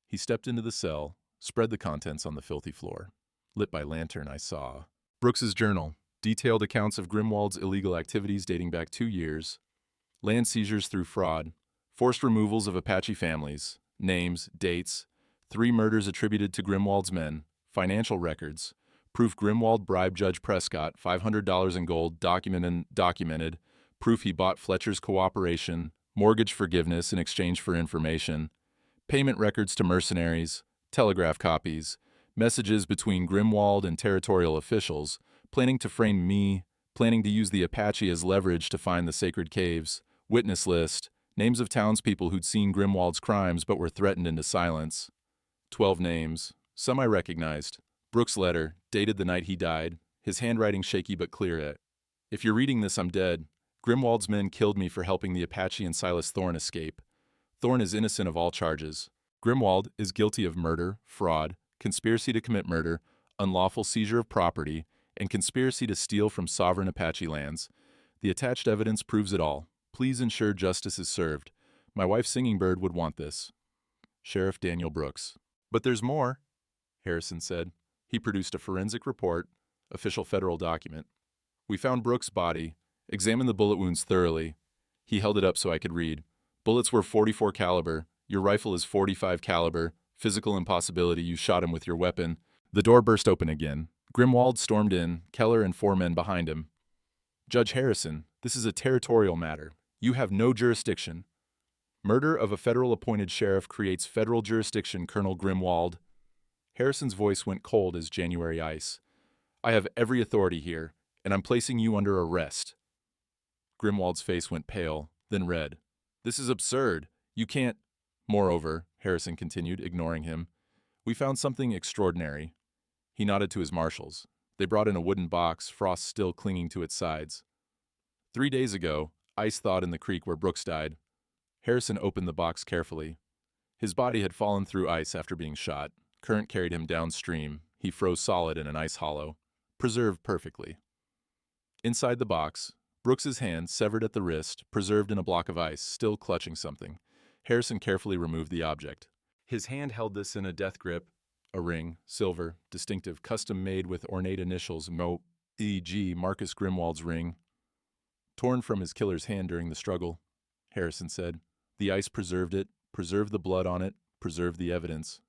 He stepped into the cell, spread the contents on the filthy floor. Lit by lantern, I saw Brooks's journal, detailed accounts of Grimwald's illegal activities dating back 2 years, land seizures through fraud, forced removals of Apache families, names, dates, 3 murders attributed to Grimwald's men, financial records, proof Grimwald bribed Judge Prescott $500 in gold, documented, proof he bought Fletcher's cooperation, mortgage forgiveness in exchange for information, payment records to mercenaries, telegraph copies, Messages between Grimwald and territorial officials, planning to frame me, planning to use the Apache as leverage to find the sacred caves, witness list, names of townspeople who'd seen Grimwald's crimes but were threatened into silence. 12 names. Some I recognized. Brooks' letter, dated the night he died, his handwriting shaky but clear. If you're reading this, I'm dead. Grimwald's men killed me for helping the Apache and Silas Thorne escape. Thorne is innocent of all charges. Grimwald is guilty of murder, fraud, conspiracy to commit murder, unlawful seizure of property, and conspiracy to steal from sovereign Apache lands. The attached evidence proves it all. Please ensure justice is served. My wife Singing Bird would want this. Sheriff Daniel Brooks. But there's more, Harrison said. He produced a forensic report, official federal document. We found Brooks' body, examined the bullet wounds thoroughly. He held it up so I could read. Bullets were .44 caliber. Your rifle is .45 caliber. Physical impossibility, you shot him with your weapon. The door burst open again. Grimwald stormed in, Keller and 4 men behind him. Judge Harrison, this is a territorial matter. You have no jurisdiction. Murder of a federal-appointed sheriff creates federal jurisdiction, Colonel Grimwald. Harrison's voice went cold as January ice. I have every authority here, and I'm placing you under arrest. Grimwald's face went pale, then red. This is absurd. You can't. Moreover, Harrison continued, ignoring him, we found something extraordinary. He nodded to his marshals. They brought in a wooden box, frost still clinging to its sides. 3 days ago, ice thawed in the creek where Brooks died. Harrison opened the box carefully. His body had fallen through ice after being shot. Current carried him downstream. He froze solid in an ice hollow, preserved perfectly. Inside the box, Brooks's hand, severed at the wrist, preserved in a block of ice, still clutching something. Harrison carefully removed the object. His hand held this in a death grip, a ring, silver, distinctive, custom-made with ornate initials, Mo, e.g. Marcus Grimwald's ring. Torn from his killer's hand during the struggle, Harrison said. The ice preserved it, preserved the blood on it, preserved the evidence.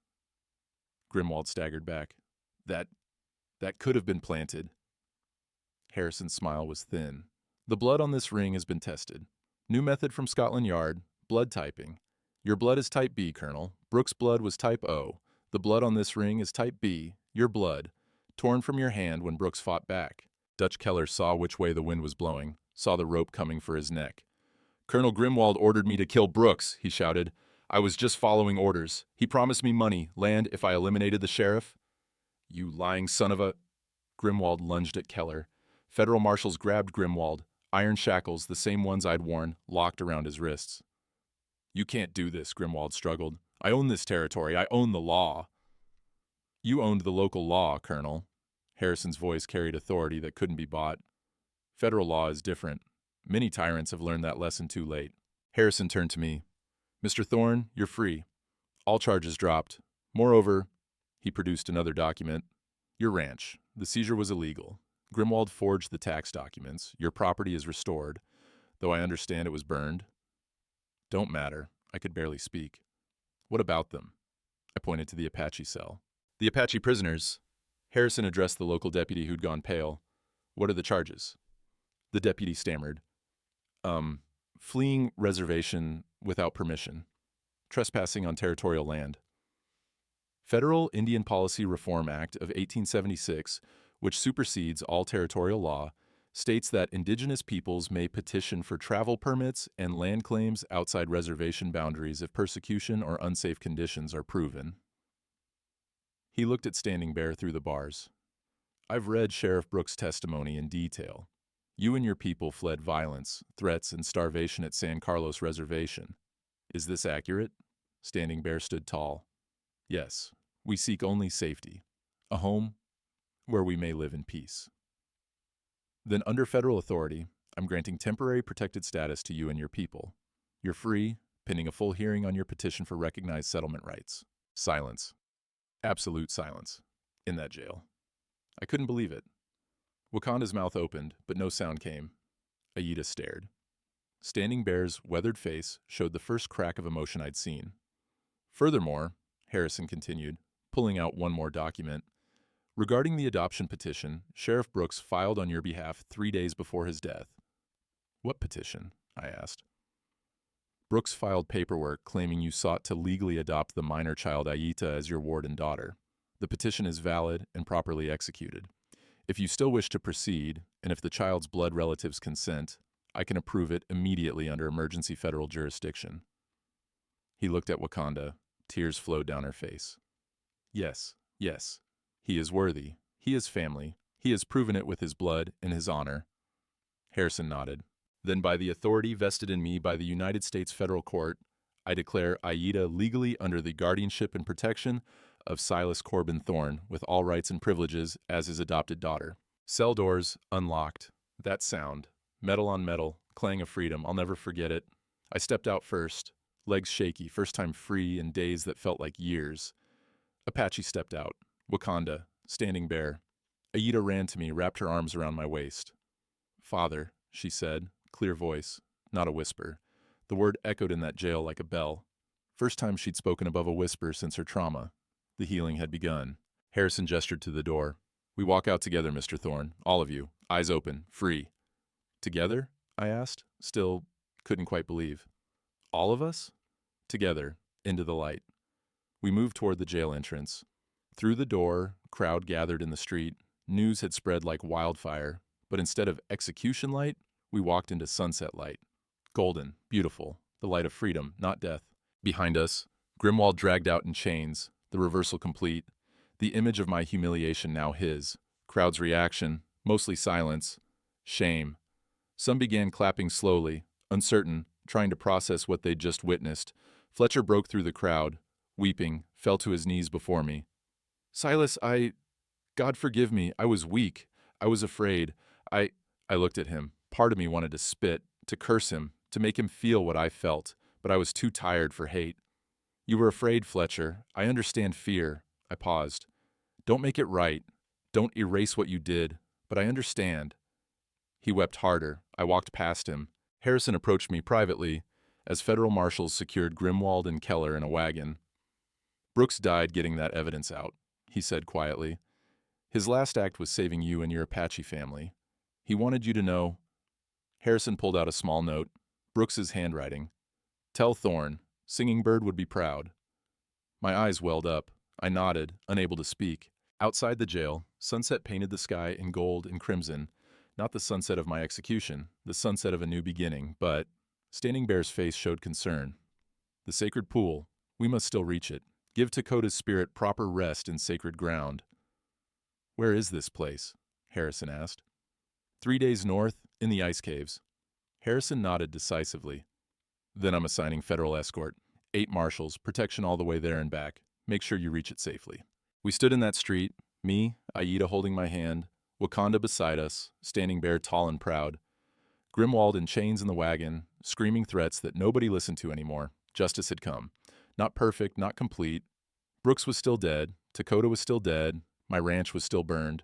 Grimwald staggered back. That could have been planted. Harrison's smile was thin. The blood on this ring has been tested. New method from Scotland Yard, blood typing. Your blood is type B, Colonel. Brooks' blood was type O. The blood on this ring is type B, your blood, torn from your hand when Brooks fought back. Dutch Keller saw which way the wind was blowing, saw the rope coming for his neck. Colonel Grimwald ordered me to kill Brooks, he shouted. I was just following orders. He promised me money, land, if I eliminated the sheriff. You lying son of a... Grimwald lunged at Keller. Federal marshals grabbed Grimwald, iron shackles, the same ones I'd worn, locked around his wrists. You can't do this, Grimwald struggled. I own this territory. I own the law. You owned the local law, Colonel. Harrison's voice carried authority that couldn't be bought. Federal law is different. Many tyrants have learned that lesson too late. Harrison turned to me. Mr. Thorne, you're free. All charges dropped. Moreover, he produced another document. Your ranch. The seizure was illegal. Grimwald forged the tax documents. Your property is restored, though I understand it was burned. Don't matter. I could barely speak. What about them? I pointed to the Apache cell. The Apache prisoners. Harrison addressed the local deputy who'd gone pale. What are the charges? The deputy stammered. Fleeing reservation without permission. Trespassing on territorial land. Federal Indian Policy Reform Act of 1876, which supersedes all territorial law, states that indigenous peoples may petition for travel permits and land claims outside reservation boundaries if persecution or unsafe conditions are proven. He looked at Standing Bear through the bars. I've read Sheriff Brooks' testimony in detail. You and your people fled violence, threats, and starvation at San Carlos Reservation. Is this accurate? Standing Bear stood tall. Yes, we seek only safety, a home where we may live in peace. Then under federal authority, I'm granting temporary protected status to you and your people. You're free, pending a full hearing on your petition for recognized settlement rights. Silence. Absolute silence. In that jail. I couldn't believe it. Wakanda's mouth opened, but no sound came. Aida stared. Standing Bear's weathered face showed the first crack of emotion I'd seen. Furthermore, Harrison continued, pulling out one more document. Regarding the adoption petition, Sheriff Brooks filed on your behalf 3 days before his death. What petition? I asked. Brooks filed paperwork claiming you sought to legally adopt the minor child Aida as your ward and daughter. The petition is valid and properly executed. If you still wish to proceed, and if the child's blood relatives consent, I can approve it immediately under emergency federal jurisdiction." He looked at Wakanda. Tears flowed down her face. "Yes, yes. He is worthy. He is family. He has proven it with his blood and his honor." Harrison nodded. "Then by the authority vested in me by the United States Federal Court, I declare Aida legally under the guardianship and protection of Silas Corbin Thorne, with all rights and privileges as his adopted daughter." Cell doors unlocked. That sound, metal on metal, clang of freedom, I'll never forget it. I stepped out first, legs shaky, first time free in days that felt like years. Apache stepped out, Wakanda, standing bare. Aida ran to me, wrapped her arms around my waist. "Father," she said, clear voice, not a whisper. The word echoed in that jail like a bell. First time she'd spoken above a whisper since her trauma. The healing had begun. Harrison gestured to the door. "We walk out together, Mr. Thorne, all of you, eyes open, free." "Together?" I asked, still couldn't quite believe. "All of us?" "Together, into the light." We moved toward the jail entrance. Through the door, crowd gathered in the street. News had spread like wildfire, but instead of execution light, we walked into sunset light. Golden, beautiful, the light of freedom, not death. Behind us, Grimwald dragged out in chains, the reversal complete, the image of my humiliation now his. Crowd's reaction, mostly silence, shame. Some began clapping slowly, uncertain, trying to process what they'd just witnessed. Fletcher broke through the crowd, weeping, fell to his knees before me. "Silas, God forgive me, I was weak. I was afraid. I looked at him. Part of me wanted to spit, to curse him, to make him feel what I felt, but I was too tired for hate. "You were afraid, Fletcher. I understand fear." I paused. "Don't make it right. Don't erase what you did, but I understand." He wept harder. I walked past him. Harrison approached me privately as federal marshals secured Grimwald and Keller in a wagon. "Brooks died getting that evidence out," he said quietly. "His last act was saving you and your Apache family. He wanted you to know." Harrison pulled out a small note, Brooks's handwriting. "Tell Thorne, Singing Bird would be proud." My eyes welled up. I nodded, unable to speak. Outside the jail, sunset painted the sky in gold and crimson. Not the sunset of my execution, the sunset of a new beginning, but Standing Bear's face showed concern. "The sacred pool, we must still reach it. Give Dakota's spirit proper rest in sacred ground." "Where is this place?" Harrison asked. 3 days north, in the ice caves." Harrison nodded decisively. "Then I'm assigning federal escort. 8 marshals, protection all the way there and back. Make sure you reach it safely." We stood in that street, me, Aida holding my hand, Wakanda beside us, Standing Bear tall and proud. Grimwald in chains in the wagon, screaming threats that nobody listened to anymore. Justice had come. Not perfect, not complete. Brooks was still dead, Dakota was still dead, my ranch was still burned.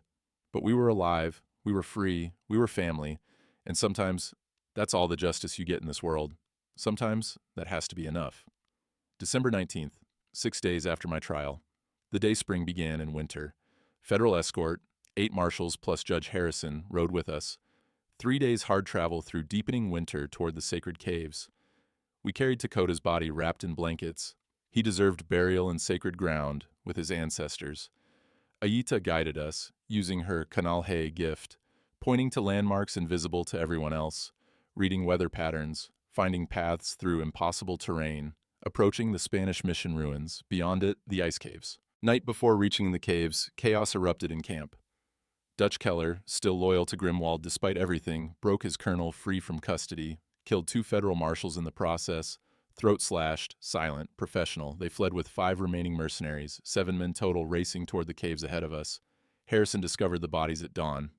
But we were alive, we were free, we were family, and sometimes that's all the justice you get in this world. Sometimes that has to be enough. December 19th, 6 days after my trial. The day spring began in winter. Federal escort, 8 marshals plus Judge Harrison rode with us. 3 days hard travel through deepening winter toward the sacred caves. We carried Dakota's body wrapped in blankets. He deserved burial in sacred ground with his ancestors. Aida guided us, using her Kanalhe gift, pointing to landmarks invisible to everyone else, reading weather patterns, finding paths through impossible terrain, approaching the Spanish mission ruins, beyond it, the ice caves. Night before reaching the caves, chaos erupted in camp. Dutch Keller, still loyal to Grimwald despite everything, broke his colonel free from custody, killed 2 federal marshals in the process, throat slashed, silent, professional. They fled with 5 remaining mercenaries, 7 men total racing toward the caves ahead of us. Harrison discovered the bodies at dawn.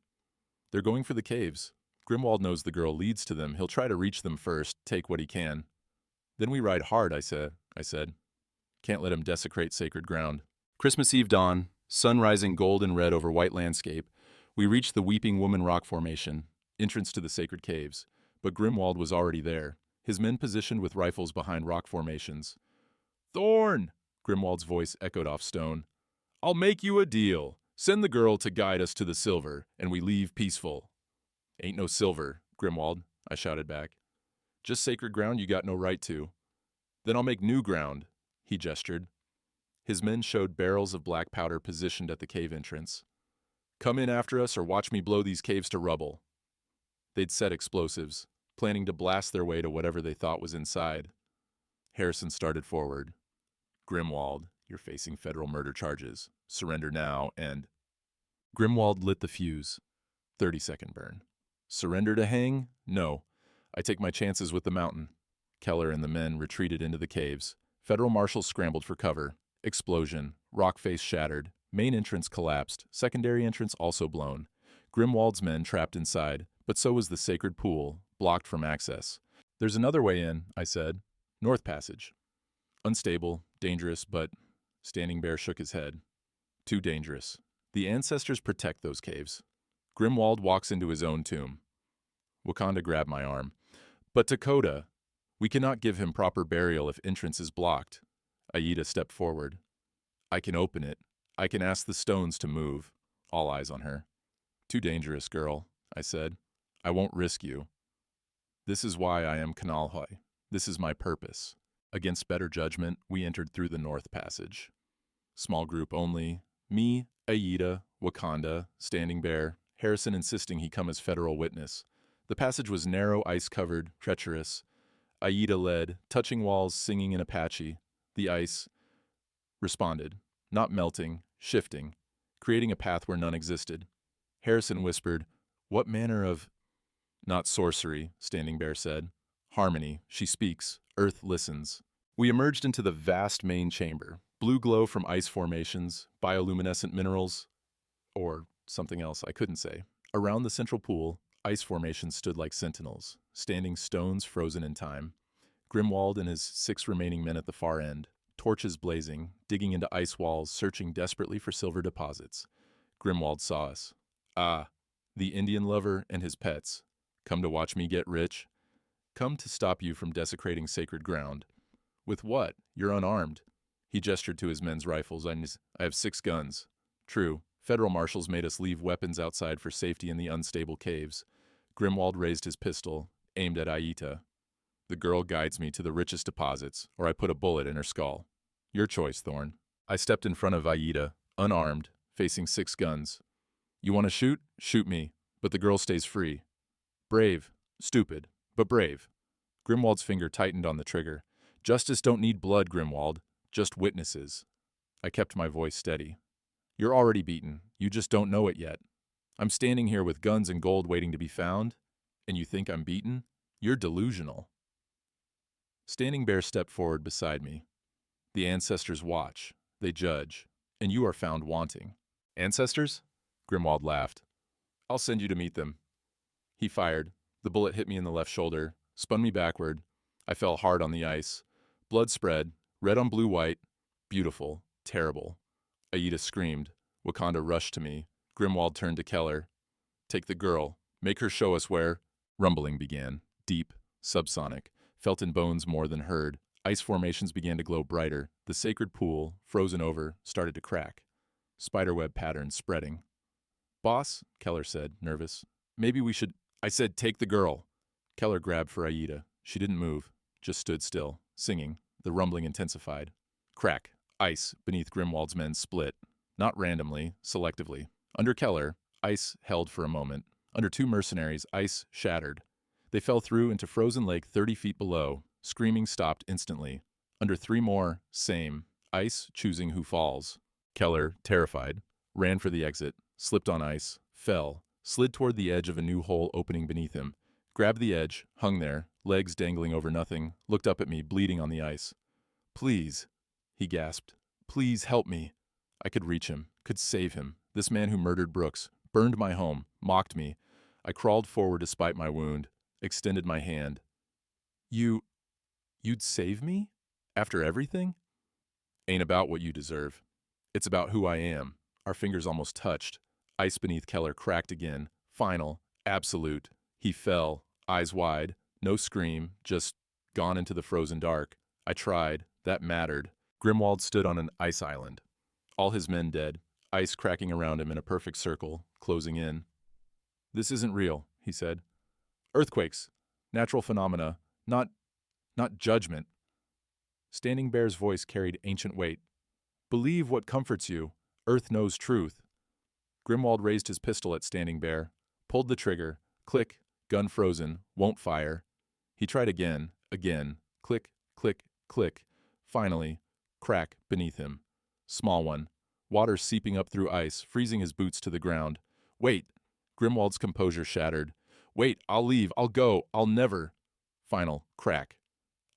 "They're going for the caves. Grimwald knows the girl leads to them. He'll try to reach them first, take what he can." "Then we ride hard," I said. "Can't let him desecrate sacred ground." Christmas Eve dawn, sun rising gold and red over white landscape. We reached the Weeping Woman Rock Formation, entrance to the sacred caves, but Grimwald was already there, his men positioned with rifles behind rock formations. "Thorne!" Grimwald's voice echoed off stone. "I'll make you a deal. Send the girl to guide us to the silver, and we leave peaceful." "Ain't no silver, Grimwald," I shouted back. "Just sacred ground you got no right to." "Then I'll make new ground," he gestured. His men showed barrels of black powder positioned at the cave entrance. "Come in after us or watch me blow these caves to rubble." They'd set explosives, planning to blast their way to whatever they thought was inside. Harrison started forward. "Grimwald, you're facing federal murder charges. Surrender now and—" Grimwald lit the fuse. 30-second burn. "Surrender to hang? No. I take my chances with the mountain." Keller and the men retreated into the caves. Federal marshals scrambled for cover. Explosion. Rock face shattered. Main entrance collapsed. Secondary entrance also blown. Grimwald's men trapped inside, but so was the sacred pool, blocked from access. "There's another way in," I said. "North Passage." "Unstable, dangerous, but—" Standing Bear shook his head. "Too dangerous. The ancestors protect those caves. Grimwald walks into his own tomb." Wakanda grabbed my arm. "But Dakota, we cannot give him proper burial if entrance is blocked." Aida stepped forward. "I can open it. I can ask the stones to move." All eyes on her. "Too dangerous, girl," I said. "I won't risk you. This is why I am Kanalhoi. This is my purpose." Against better judgment, we entered through the North Passage. Small group only. Me, Aida, Wakanda, Standing Bear, Harrison insisting he come as federal witness. The passage was narrow, ice-covered, treacherous. Aida led, touching walls, singing in Apache. The ice responded, not melting, shifting, creating a path where none existed. Harrison whispered, "What manner of—" "Not sorcery," Standing Bear said. "Harmony. She speaks. Earth listens." We emerged into the vast main chamber. Blue glow from ice formations, bioluminescent minerals, or something else I couldn't say. Around the central pool, ice formations stood like sentinels, standing stones frozen in time. Grimwald and his 6 remaining men at the far end, torches blazing, digging into ice walls, searching desperately for silver deposits. Grimwald saw us. "Ah, the Indian lover and his pets. Come to watch me get rich? Come to stop you from desecrating sacred ground. With what? You're unarmed." He gestured to his men's rifles. "I have 6 guns. True, federal marshals made us leave weapons outside for safety in the unstable caves." Grimwald raised his pistol, aimed at Aita. "The girl guides me to the richest deposits, or I put a bullet in her skull. Your choice, Thorn." I stepped in front of Aida, unarmed, facing 6 guns. "You want to shoot? Shoot me, but the girl stays free." "Brave. Stupid, but brave." Grimwald's finger tightened on the trigger. "Justice don't need blood, Grimwald. Just witnesses." I kept my voice steady. "You're already beaten. You just don't know it yet. I'm standing here with guns and gold waiting to be found, and you think I'm beaten? You're delusional." Standing Bear stepped forward beside me. "The ancestors watch. They judge. And you are found wanting." "Ancestors?" Grimwald laughed. "I'll send you to meet them." He fired. The bullet hit me in the left shoulder, spun me backward. I fell hard on the ice. Blood spread, red on blue-white. Beautiful. Terrible. Aida screamed. Wakanda rushed to me. Grimwald turned to Keller. "Take the girl. Make her show us where—" Rumbling began. Deep. Subsonic. Felt in bones more than heard. Ice formations began to glow brighter. The sacred pool, frozen over, started to crack. Spiderweb patterns spreading. "Boss," Keller said, nervous. "Maybe we should—" I said, "Take the girl." Keller grabbed for Aida. She didn't move, just stood still, singing. The rumbling intensified. Crack. Ice beneath Grimwald's men split. Not randomly, selectively. Under Keller, ice held for a moment. Under 2 mercenaries, ice shattered. They fell through into frozen lake 30 feet below. Screaming stopped instantly. Under 3 more, same. Ice choosing who falls. Keller, terrified, ran for the exit, slipped on ice, fell, slid toward the edge of a new hole opening beneath him. Grabbed the edge, hung there, legs dangling over nothing, looked up at me, bleeding on the ice. "Please," he gasped. "Please help me." I could reach him, could save him. This man who murdered Brooks, burned my home, mocked me. I crawled forward despite my wound, extended my hand. You'd save me? After everything?" "Ain't about what you deserve. It's about who I am." Our fingers almost touched. Ice beneath Keller cracked again. Final. Absolute. He fell, eyes wide. No scream, just gone into the frozen dark. I tried. That mattered. Grimwald stood on an ice island. All his men dead. Ice cracking around him in a perfect circle, closing in. "This isn't real," he said. "Earthquakes. Natural phenomena. Not judgment." Standing Bear's voice carried ancient weight. Believe what comforts you. Earth knows truth. Grimwald raised his pistol at Standing Bear, pulled the trigger. Click, gun frozen, won't fire. He tried again, click, click, click. Finally, crack beneath him. Small one. Water seeping up through ice, freezing his boots to the ground. Wait! Grimwald's composure shattered. Wait, I'll leave, I'll go, I'll never. Final, crack.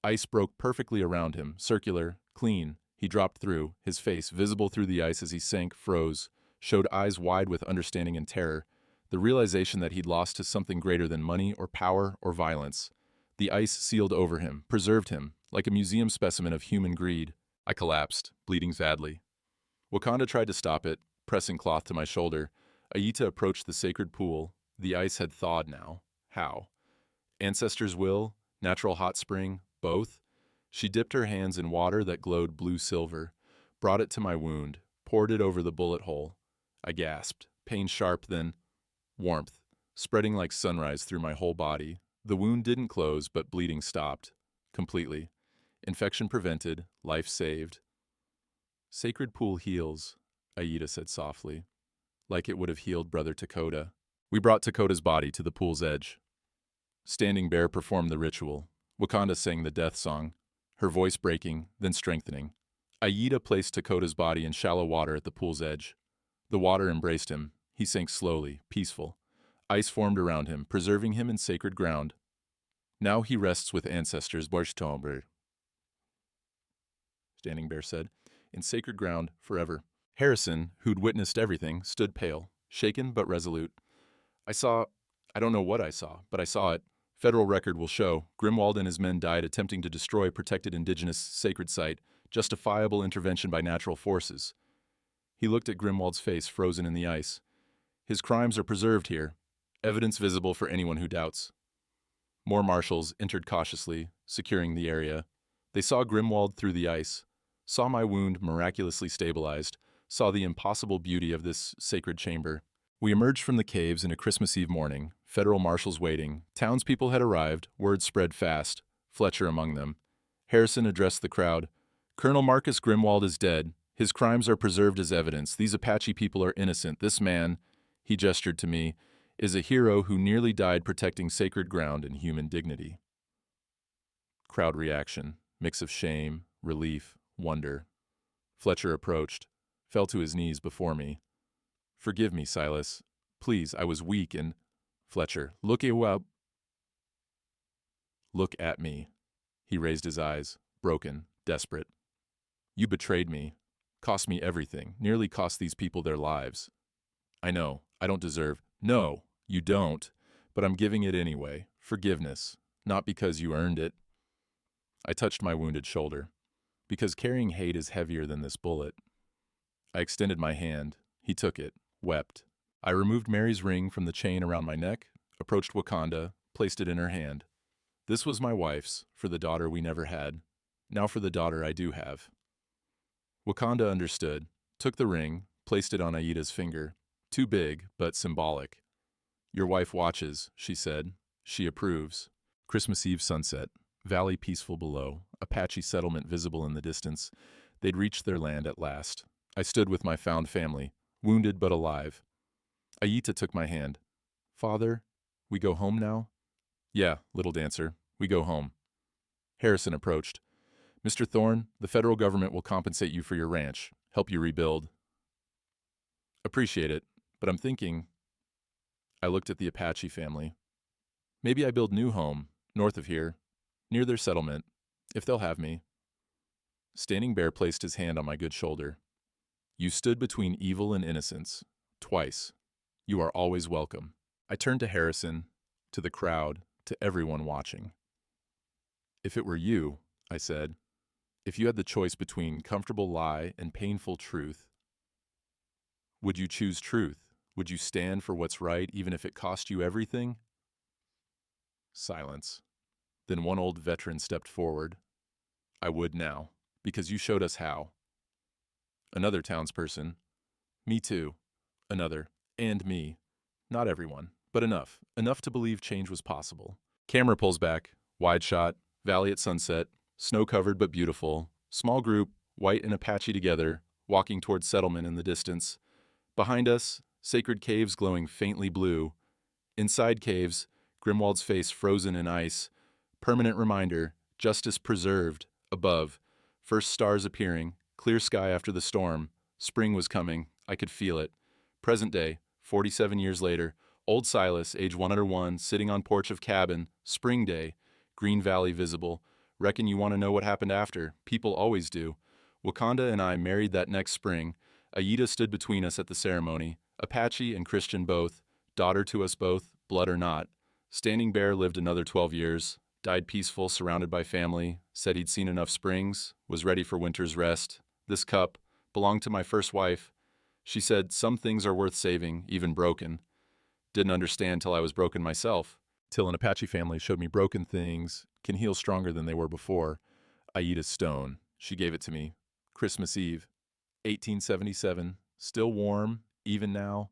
Ice broke perfectly around him, circular, clean. He dropped through, his face visible through the ice as he sank, froze, showed eyes wide with understanding and terror, the realization that he'd lost to something greater than money or power or violence. The ice sealed over him, preserved him, like a museum specimen of human greed. I collapsed, bleeding badly. Wakanda tried to stop it, pressing cloth to my shoulder. Aita approached the sacred pool. The ice had thawed now. How? Ancestors' will? Natural hot spring? Both? She dipped her hands in water that glowed blue-silver, brought it to my wound, poured it over the bullet hole. I gasped, pain sharp, then warmth, spreading like sunrise through my whole body. The wound didn't close, but bleeding stopped. Completely. Infection prevented, life saved. Sacred pool heals, Aita said softly, like it would have healed Brother Takota. We brought Takota's body to the pool's edge. Standing Bear performed the ritual. Wakanda sang the death song, her voice breaking, then strengthening. Aita placed Takota's body in shallow water at the pool's edge. The water embraced him. He sank slowly, peaceful. Ice formed around him, preserving him in sacred ground. Now he rests with ancestors, Barshtomber, Standing Bear said, in sacred ground forever. Harrison, who'd witnessed everything, stood pale, shaken but resolute. I don't know what I saw, but I saw it. Federal record will show. Grimwald and his men died attempting to destroy protected indigenous sacred site, justifiable intervention by natural forces. He looked at Grimwald's face frozen in the ice. His crimes are preserved here, evidence visible for anyone who doubts. More marshals entered cautiously, securing the area. They saw Grimwald through the ice, saw my wound miraculously stabilized, saw the impossible beauty of this sacred chamber. We emerged from the caves in a Christmas Eve morning, federal marshals waiting. Townspeople had arrived, word spread fast, Fletcher among them. Harrison addressed the crowd. Colonel Marcus Grimwald is dead. His crimes are preserved as evidence. These Apache people are innocent. This man, he gestured to me, is a hero who nearly died protecting sacred ground and human dignity. Crowd reaction, mix of shame, relief, wonder. Fletcher approached, fell to his knees before me. Forgive me, Silas. Please, I was weak and... Fletcher, look at me. He raised his eyes, broken, desperate. You betrayed me, cost me everything, nearly cost these people their lives. I know, I don't deserve... No, you don't, but I'm giving it anyway. Forgiveness, not because you earned it. I touched my wounded shoulder, because carrying hate is heavier than this bullet. I extended my hand. He took it, wept. I removed Mary's ring from the chain around my neck, approached Wakanda, placed it in her hand. This was my wife's, for the daughter we never had. Now for the daughter I do have. Wakanda understood, took the ring, placed it on Aita's finger. Too big, but symbolic. Your wife watches, she said. She approves. Christmas Eve sunset. Valley peaceful below. Apache settlement visible in the distance. They'd reached their land at last. I stood with my found family, wounded but alive. Aita took my hand. Father, we go home now? Yeah, little dancer, we go home. Harrison approached. Mr. Thorne, the federal government will compensate you for your ranch, help you rebuild. Appreciate it, but I'm thinking... I looked at the Apache family. Maybe I build new home, north of here, near their settlement, if they'll have me. Standing Bear placed his hand on my good shoulder. You stood between evil and innocence, twice. You are always welcome. I turned to Harrison, to the crowd, to everyone watching. If it were you, I said, if you had the choice between comfortable lie and painful truth, would you choose truth? Would you stand for what's right even if it cost you everything? Silence. Then one old veteran stepped forward. I would now, because you showed us how. Another townsperson. Me too. Another. And me. Not everyone, but enough. Enough to believe change was possible. Camera pulls back. Wide shot. Valley at sunset. Snow-covered but beautiful. Small group. White and Apache together. walking toward settlement in the distance. Behind us, sacred caves glowing faintly blue. Inside caves, Grimwald's face frozen in ice. Permanent reminder, justice preserved. Above, first stars appearing, clear sky after the storm. Spring was coming, I could feel it. Present day, 47 years later, old Silas, age 101, sitting on porch of cabin. Spring day, Green Valley visible. Reckon you want to know what happened after. People always do. Wakanda and I married that next spring. Aida stood between us at the ceremony. Apache and Christian both. Daughter to us both, blood or not. Standing Bear lived another 12 years. Died peaceful, surrounded by family. Said he'd seen enough springs. Was ready for winter's rest. This cup belonged to my first wife. She said some things are worth saving, even broken. Didn't understand till I was broken myself. Till an Apache family showed me broken things can heal stronger than they were before. Aida's stone. She gave it to me. Christmas Eve, 1877. Still warm, even now.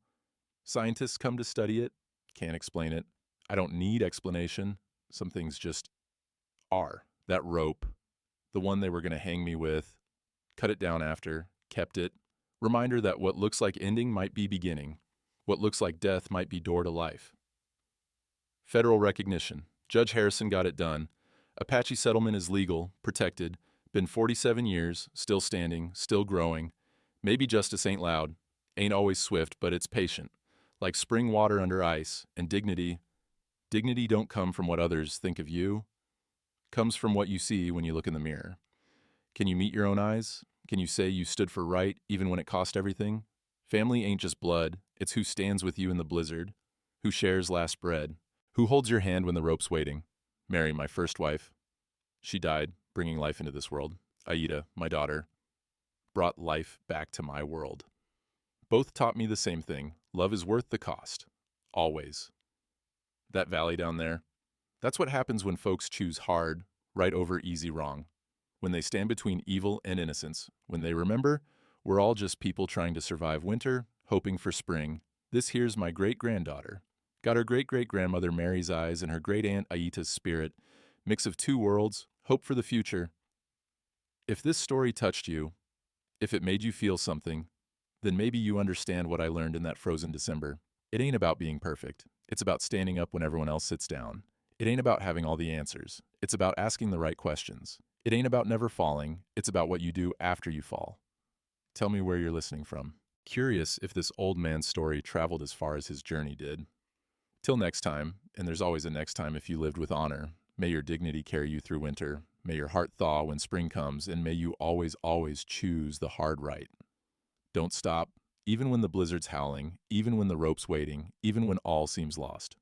Scientists come to study it. Can't explain it. I don't need explanation. Some things just are. That rope, the one they were going to hang me with, cut it down after, kept it. Reminder that what looks like ending might be beginning. What looks like death might be door to life. Federal recognition. Judge Harrison got it done. Apache settlement is legal, protected. Been 47 years, still standing, still growing. Maybe justice ain't loud, ain't always swift, but it's patient. Like spring water under ice, and dignity. Dignity don't come from what others think of you. Comes from what you see when you look in the mirror. Can you meet your own eyes? Can you say you stood for right, even when it cost everything? Family ain't just blood, it's who stands with you in the blizzard, who shares last bread, who holds your hand when the rope's waiting. Mary, my first wife. She died, bringing life into this world. Aida, my daughter, brought life back to my world. Both taught me the same thing. Love is worth the cost. Always. That valley down there, that's what happens when folks choose hard, right over easy wrong. When they stand between evil and innocence. When they remember, we're all just people trying to survive winter, hoping for spring. This here's my great-granddaughter. Got her great-great-grandmother Mary's eyes and her great-aunt Aida's spirit. Mix of two worlds, hope for the future. If this story touched you, if it made you feel something, then maybe you understand what I learned in that frozen December. It ain't about being perfect. It's about standing up when everyone else sits down. It ain't about having all the answers. It's about asking the right questions. It ain't about never falling. It's about what you do after you fall. Tell me where you're listening from. Curious if this old man's story traveled as far as his journey did. Till next time, and there's always a next time if you lived with honor, may your dignity carry you through winter. May your heart thaw when spring comes, and may you always, always choose the hard right. Don't stop, even when the blizzard's howling, even when the rope's waiting, even when all seems lost.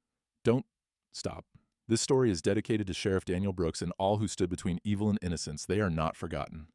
Don't stop. This story is dedicated to Sheriff Daniel Brooks and all who stood between evil and innocence. They are not forgotten.